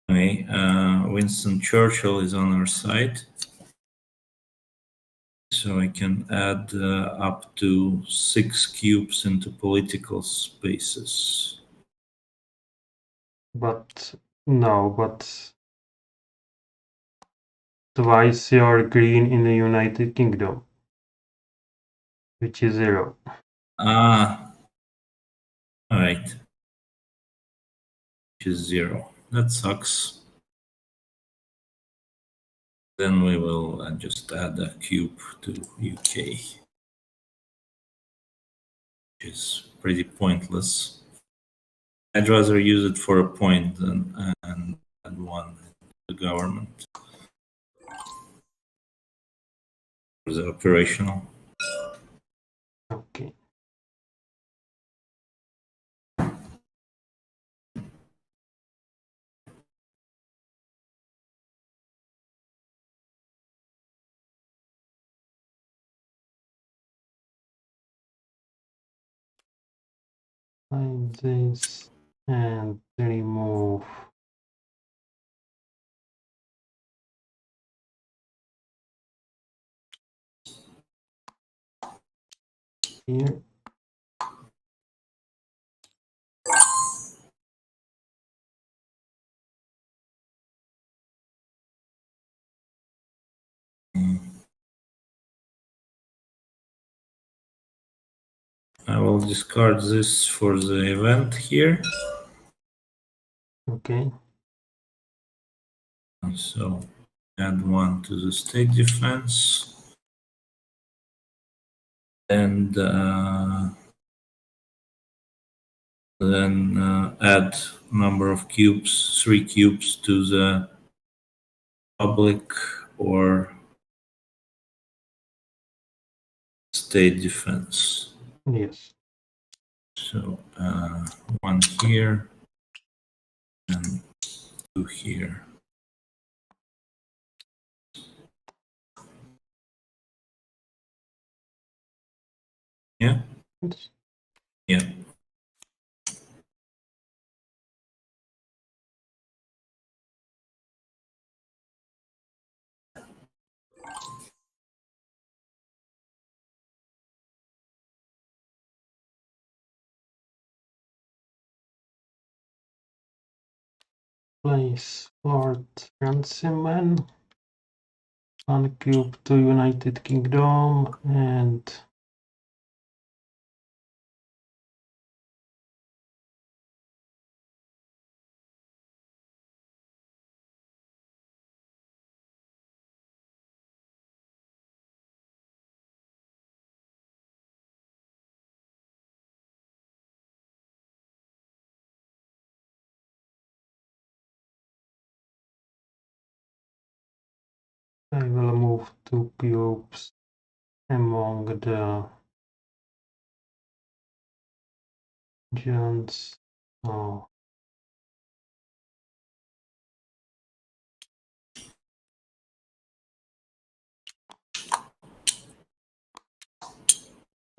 Anyway, Winston Churchill is on our side. So I can add up to 6 cubes into political spaces. But no, but twice your green in the United Kingdom, which is 0. Ah, all right. Which is 0. That sucks. Then we will just add a cube to UK, which is pretty pointless. I'd rather use it for a point than and one the government. Was it operational? Okay. Find this and remove here. I will discard this for the event here. Okay. So add 1 to the state defense. And then add number of cubes, 3 cubes to the public or state defense. Yes. So 1 here and 2 here. Yeah? Yes. Yeah. Place Fort Runciman, 1 cube to United Kingdom, and I will move 2 cubes among the giants. Oh.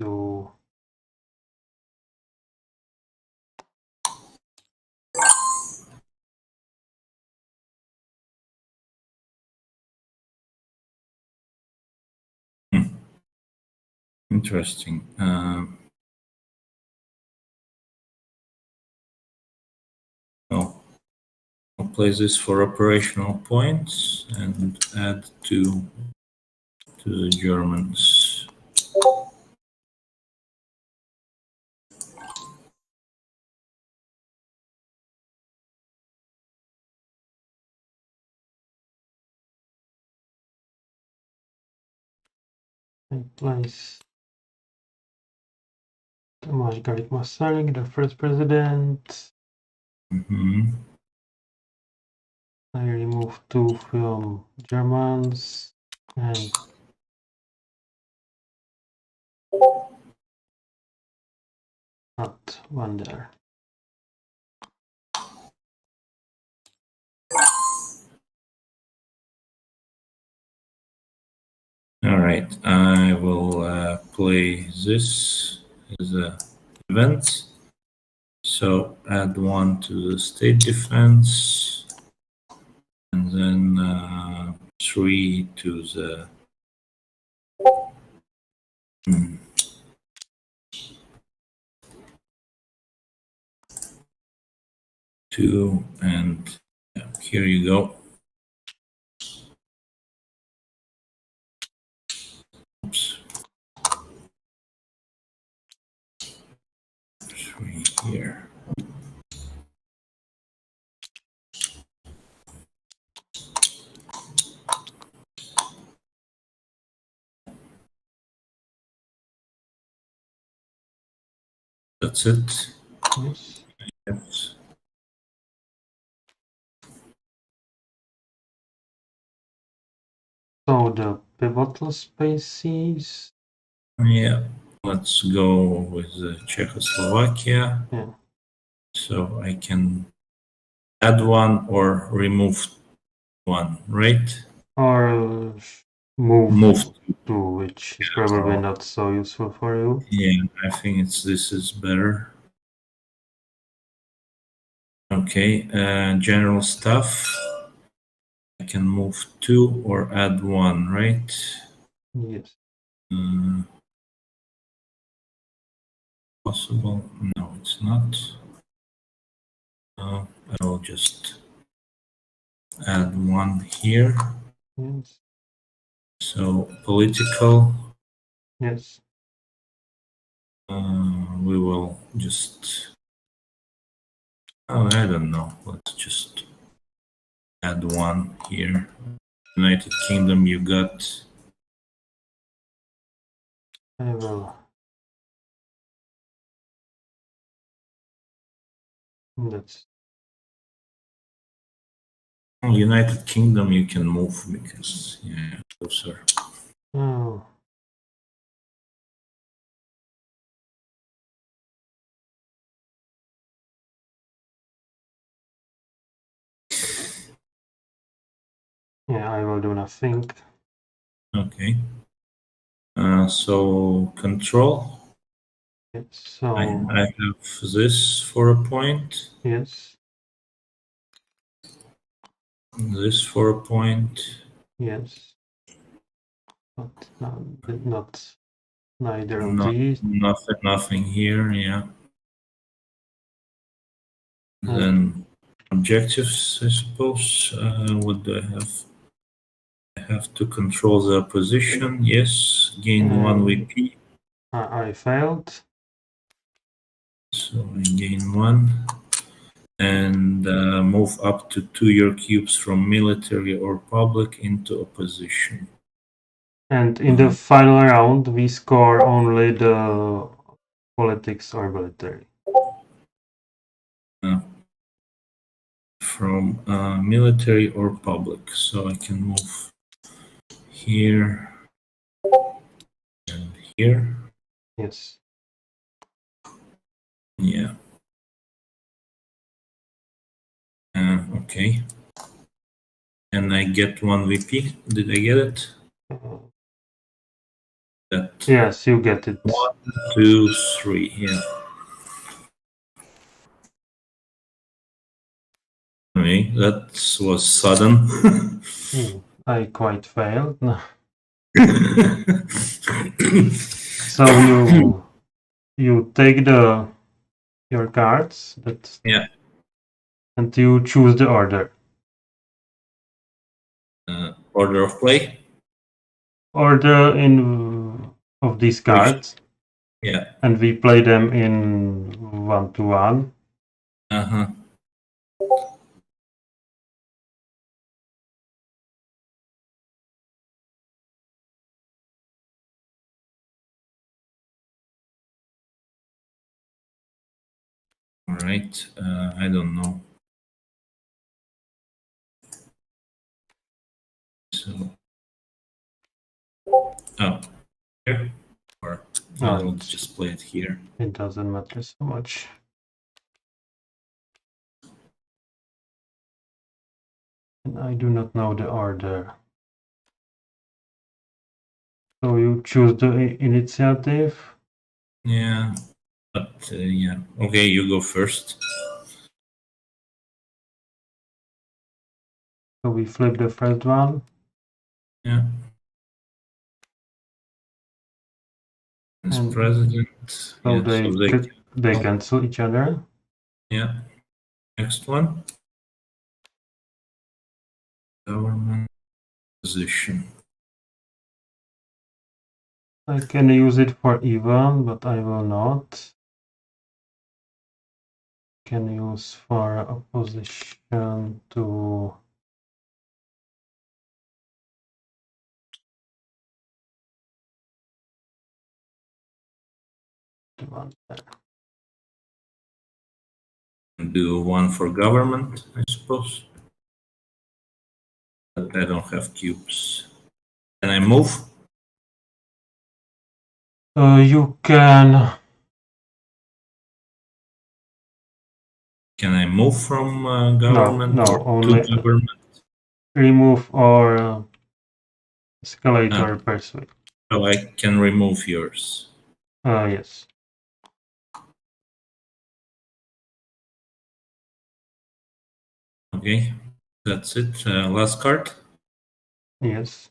To Interesting. I'll place this for operational points and add 2 to the Germans. I place Tomáš Garrick Masaryk, the first president. I remove 2 from Germans and not 1 there. All right, I will play this as a event. So add 1 to the state defense, and then 3 to the. Two, and here you go. Oops. 3 here. That's it. Yes. Yes. So the pivotal spaces. Yeah, let's go with Czechoslovakia. Yeah. So I can add 1 or remove 1, right? Or move 2, which is probably so, not so useful for you. Yeah, I think this is better. Okay, general stuff. I can move 2 or add 1, right? Yes. Possible? No, it's not. I will just add 1 here. Yes. So political. Yes. We will just. Oh, I don't know. Let's just add 1 here. United Kingdom, you got. I will. That's. United Kingdom, you can move because closer. Oh. Yeah, I will do nothing. Okay. So control. Yes. So I have this for a point. Yes. This for a point. Yes. But not neither of these. Nothing here. Yeah. Then objectives, I suppose. What do I have? I have to control the opposition. Yes. Gain 1 VP. I failed. So I gain 1. And move up to 2 your cubes from military or public into opposition. And in the final round, we score only the politics or military. From military or public. So I can move here and here. Yes. Yeah. Okay. And I get 1 VP. Did I get it? Yes, you get it. 1, 2, 3. Yeah. Okay, that was sudden. I quite failed. So you take your cards. Yeah. And you choose the order. Order of play. Order of these cards. Yeah. And we play them in 1-to-1. All right. I don't know. So, oh, here, or I'll just play it here. It doesn't matter so much. And I do not know the order. So you choose the initiative? Yeah, but yeah. Okay, you go first. So we flip the first one. Yeah. As And president. so yeah, they cancel each other. Yeah. Next one. Government position. I can use it for even, but I will not. Can use for opposition to the one there. Do one for government, I suppose. But I don't have cubes. Can I move? You can. Can I move from government? No, or only to government? remove or escalator persuade. So I can remove yours. Yes. Okay, that's it. Last card. Yes.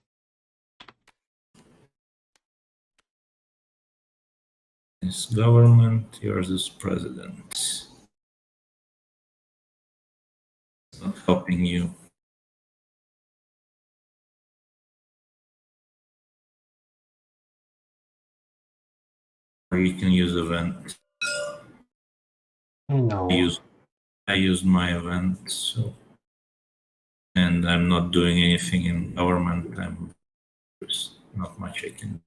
Is government, yours is president. Not helping you. Or you can use event. I know. I used my event, so, and I'm not doing anything in government. There's not much I can do.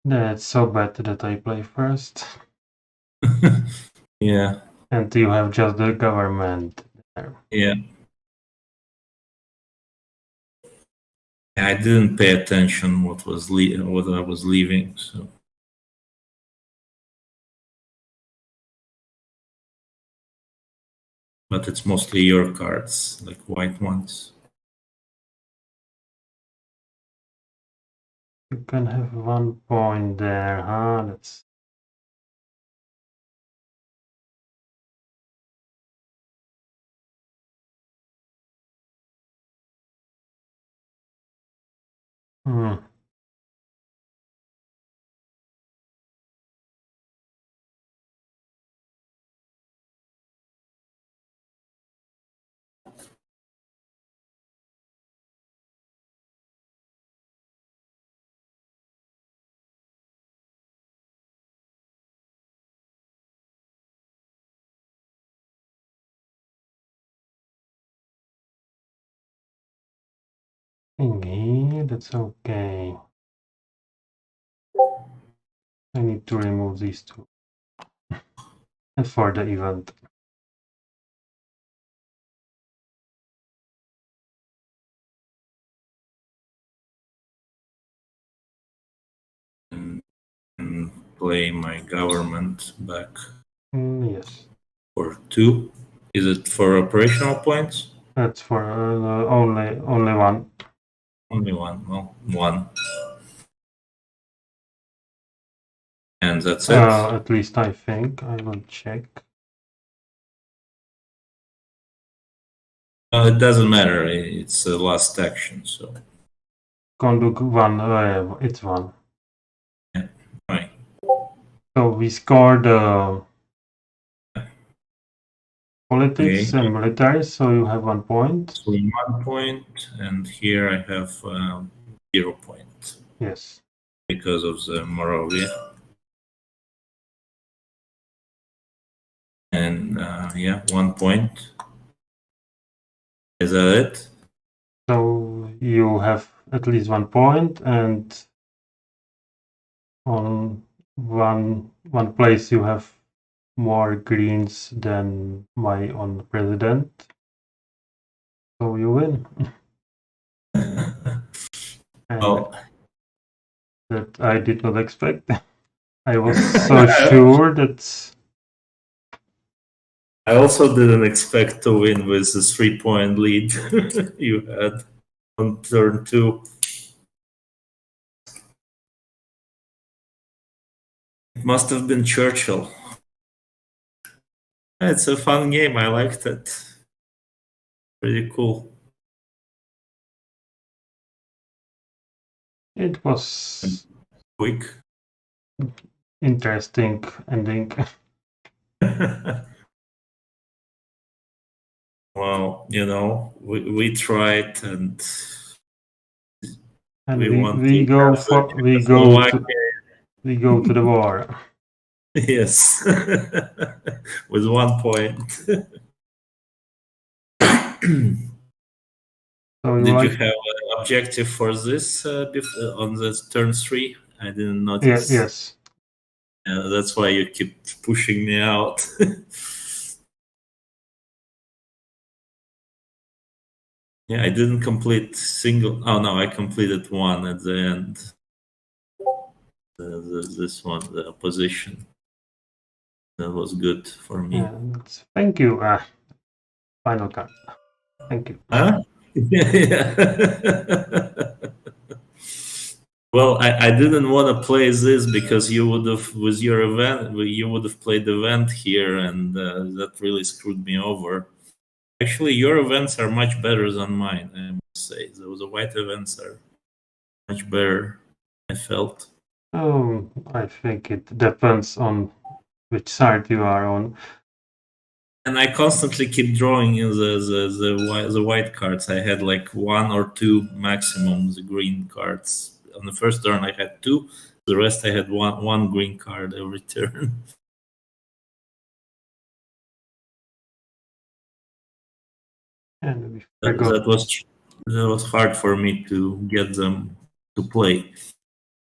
That's so bad that I play first. Yeah. And you have just the government there. Yeah. I didn't pay attention what I was leaving, so. But it's mostly your cards, like white ones. You can have 1 point there, huh? That's thingy, that's okay. I need to remove these two. And for the event. And play my government back. Yes. For 2. Is it for operational points? That's for only one. Only one. Well, 1. And that's it. At least I think. I will check. It doesn't matter. It's the last action, so. Conduct 1. It's 1. Yeah. Right. So we scored politics and military, so you have 1 point. So 1 point, and here I have 0 point. Yes. because of the Moravia. And yeah, 1 point. Is that it? So you have at least 1 point, and on one place you have more greens than my own president. So you win. And Oh. that I did not expect. I was so sure that. I also didn't expect to win with the 3-point lead you had on turn 2. It must have been Churchill. It's a fun game. I liked it. Pretty cool. It was quick. Interesting ending. Well, you know, we tried and we go to the war. Yes, with 1 point. So did you have an objective for this on the turn 3? I didn't notice. Yes. That's why you keep pushing me out. Yeah, I didn't complete single. Oh no, I completed one at the end. This one, the opposition. That was good for me. Thank you. Final card. Thank you. Huh? Yeah. Well, I didn't want to play this because you would have, with your event, you would have played the event here, and that really screwed me over. Actually, your events are much better than mine, I must say. The white events are much better, I felt. Oh, I think it depends on which side you are on. And I constantly keep drawing in the white cards. I had like 1 or 2 maximum, the green cards. On the first turn, I had 2. The rest, I had one green card every turn. And that was hard for me to get them to play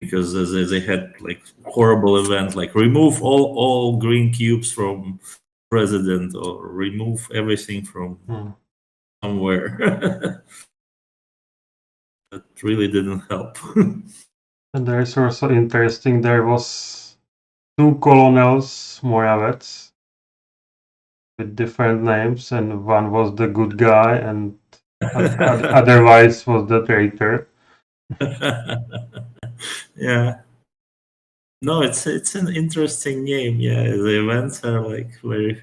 because they had like horrible event, like remove all green cubes from president or remove everything from somewhere. That really didn't help. And there's also interesting, there was 2 colonels, Moravets, with different names, and one was the good guy and otherwise was the traitor. Yeah. No, it's an interesting game. Yeah, the events are like very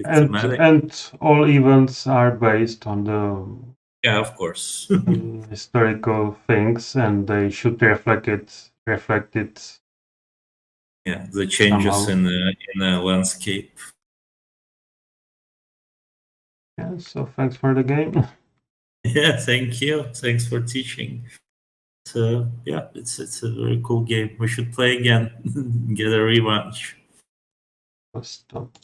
thematic. And all events are based on the of course historical things, and they should reflect it. Yeah, the changes somehow. in the landscape. Yeah, so thanks for the game. Yeah, thank you. Thanks for teaching. So yeah, it's a very cool game. We should play again. Get a rematch. Stop.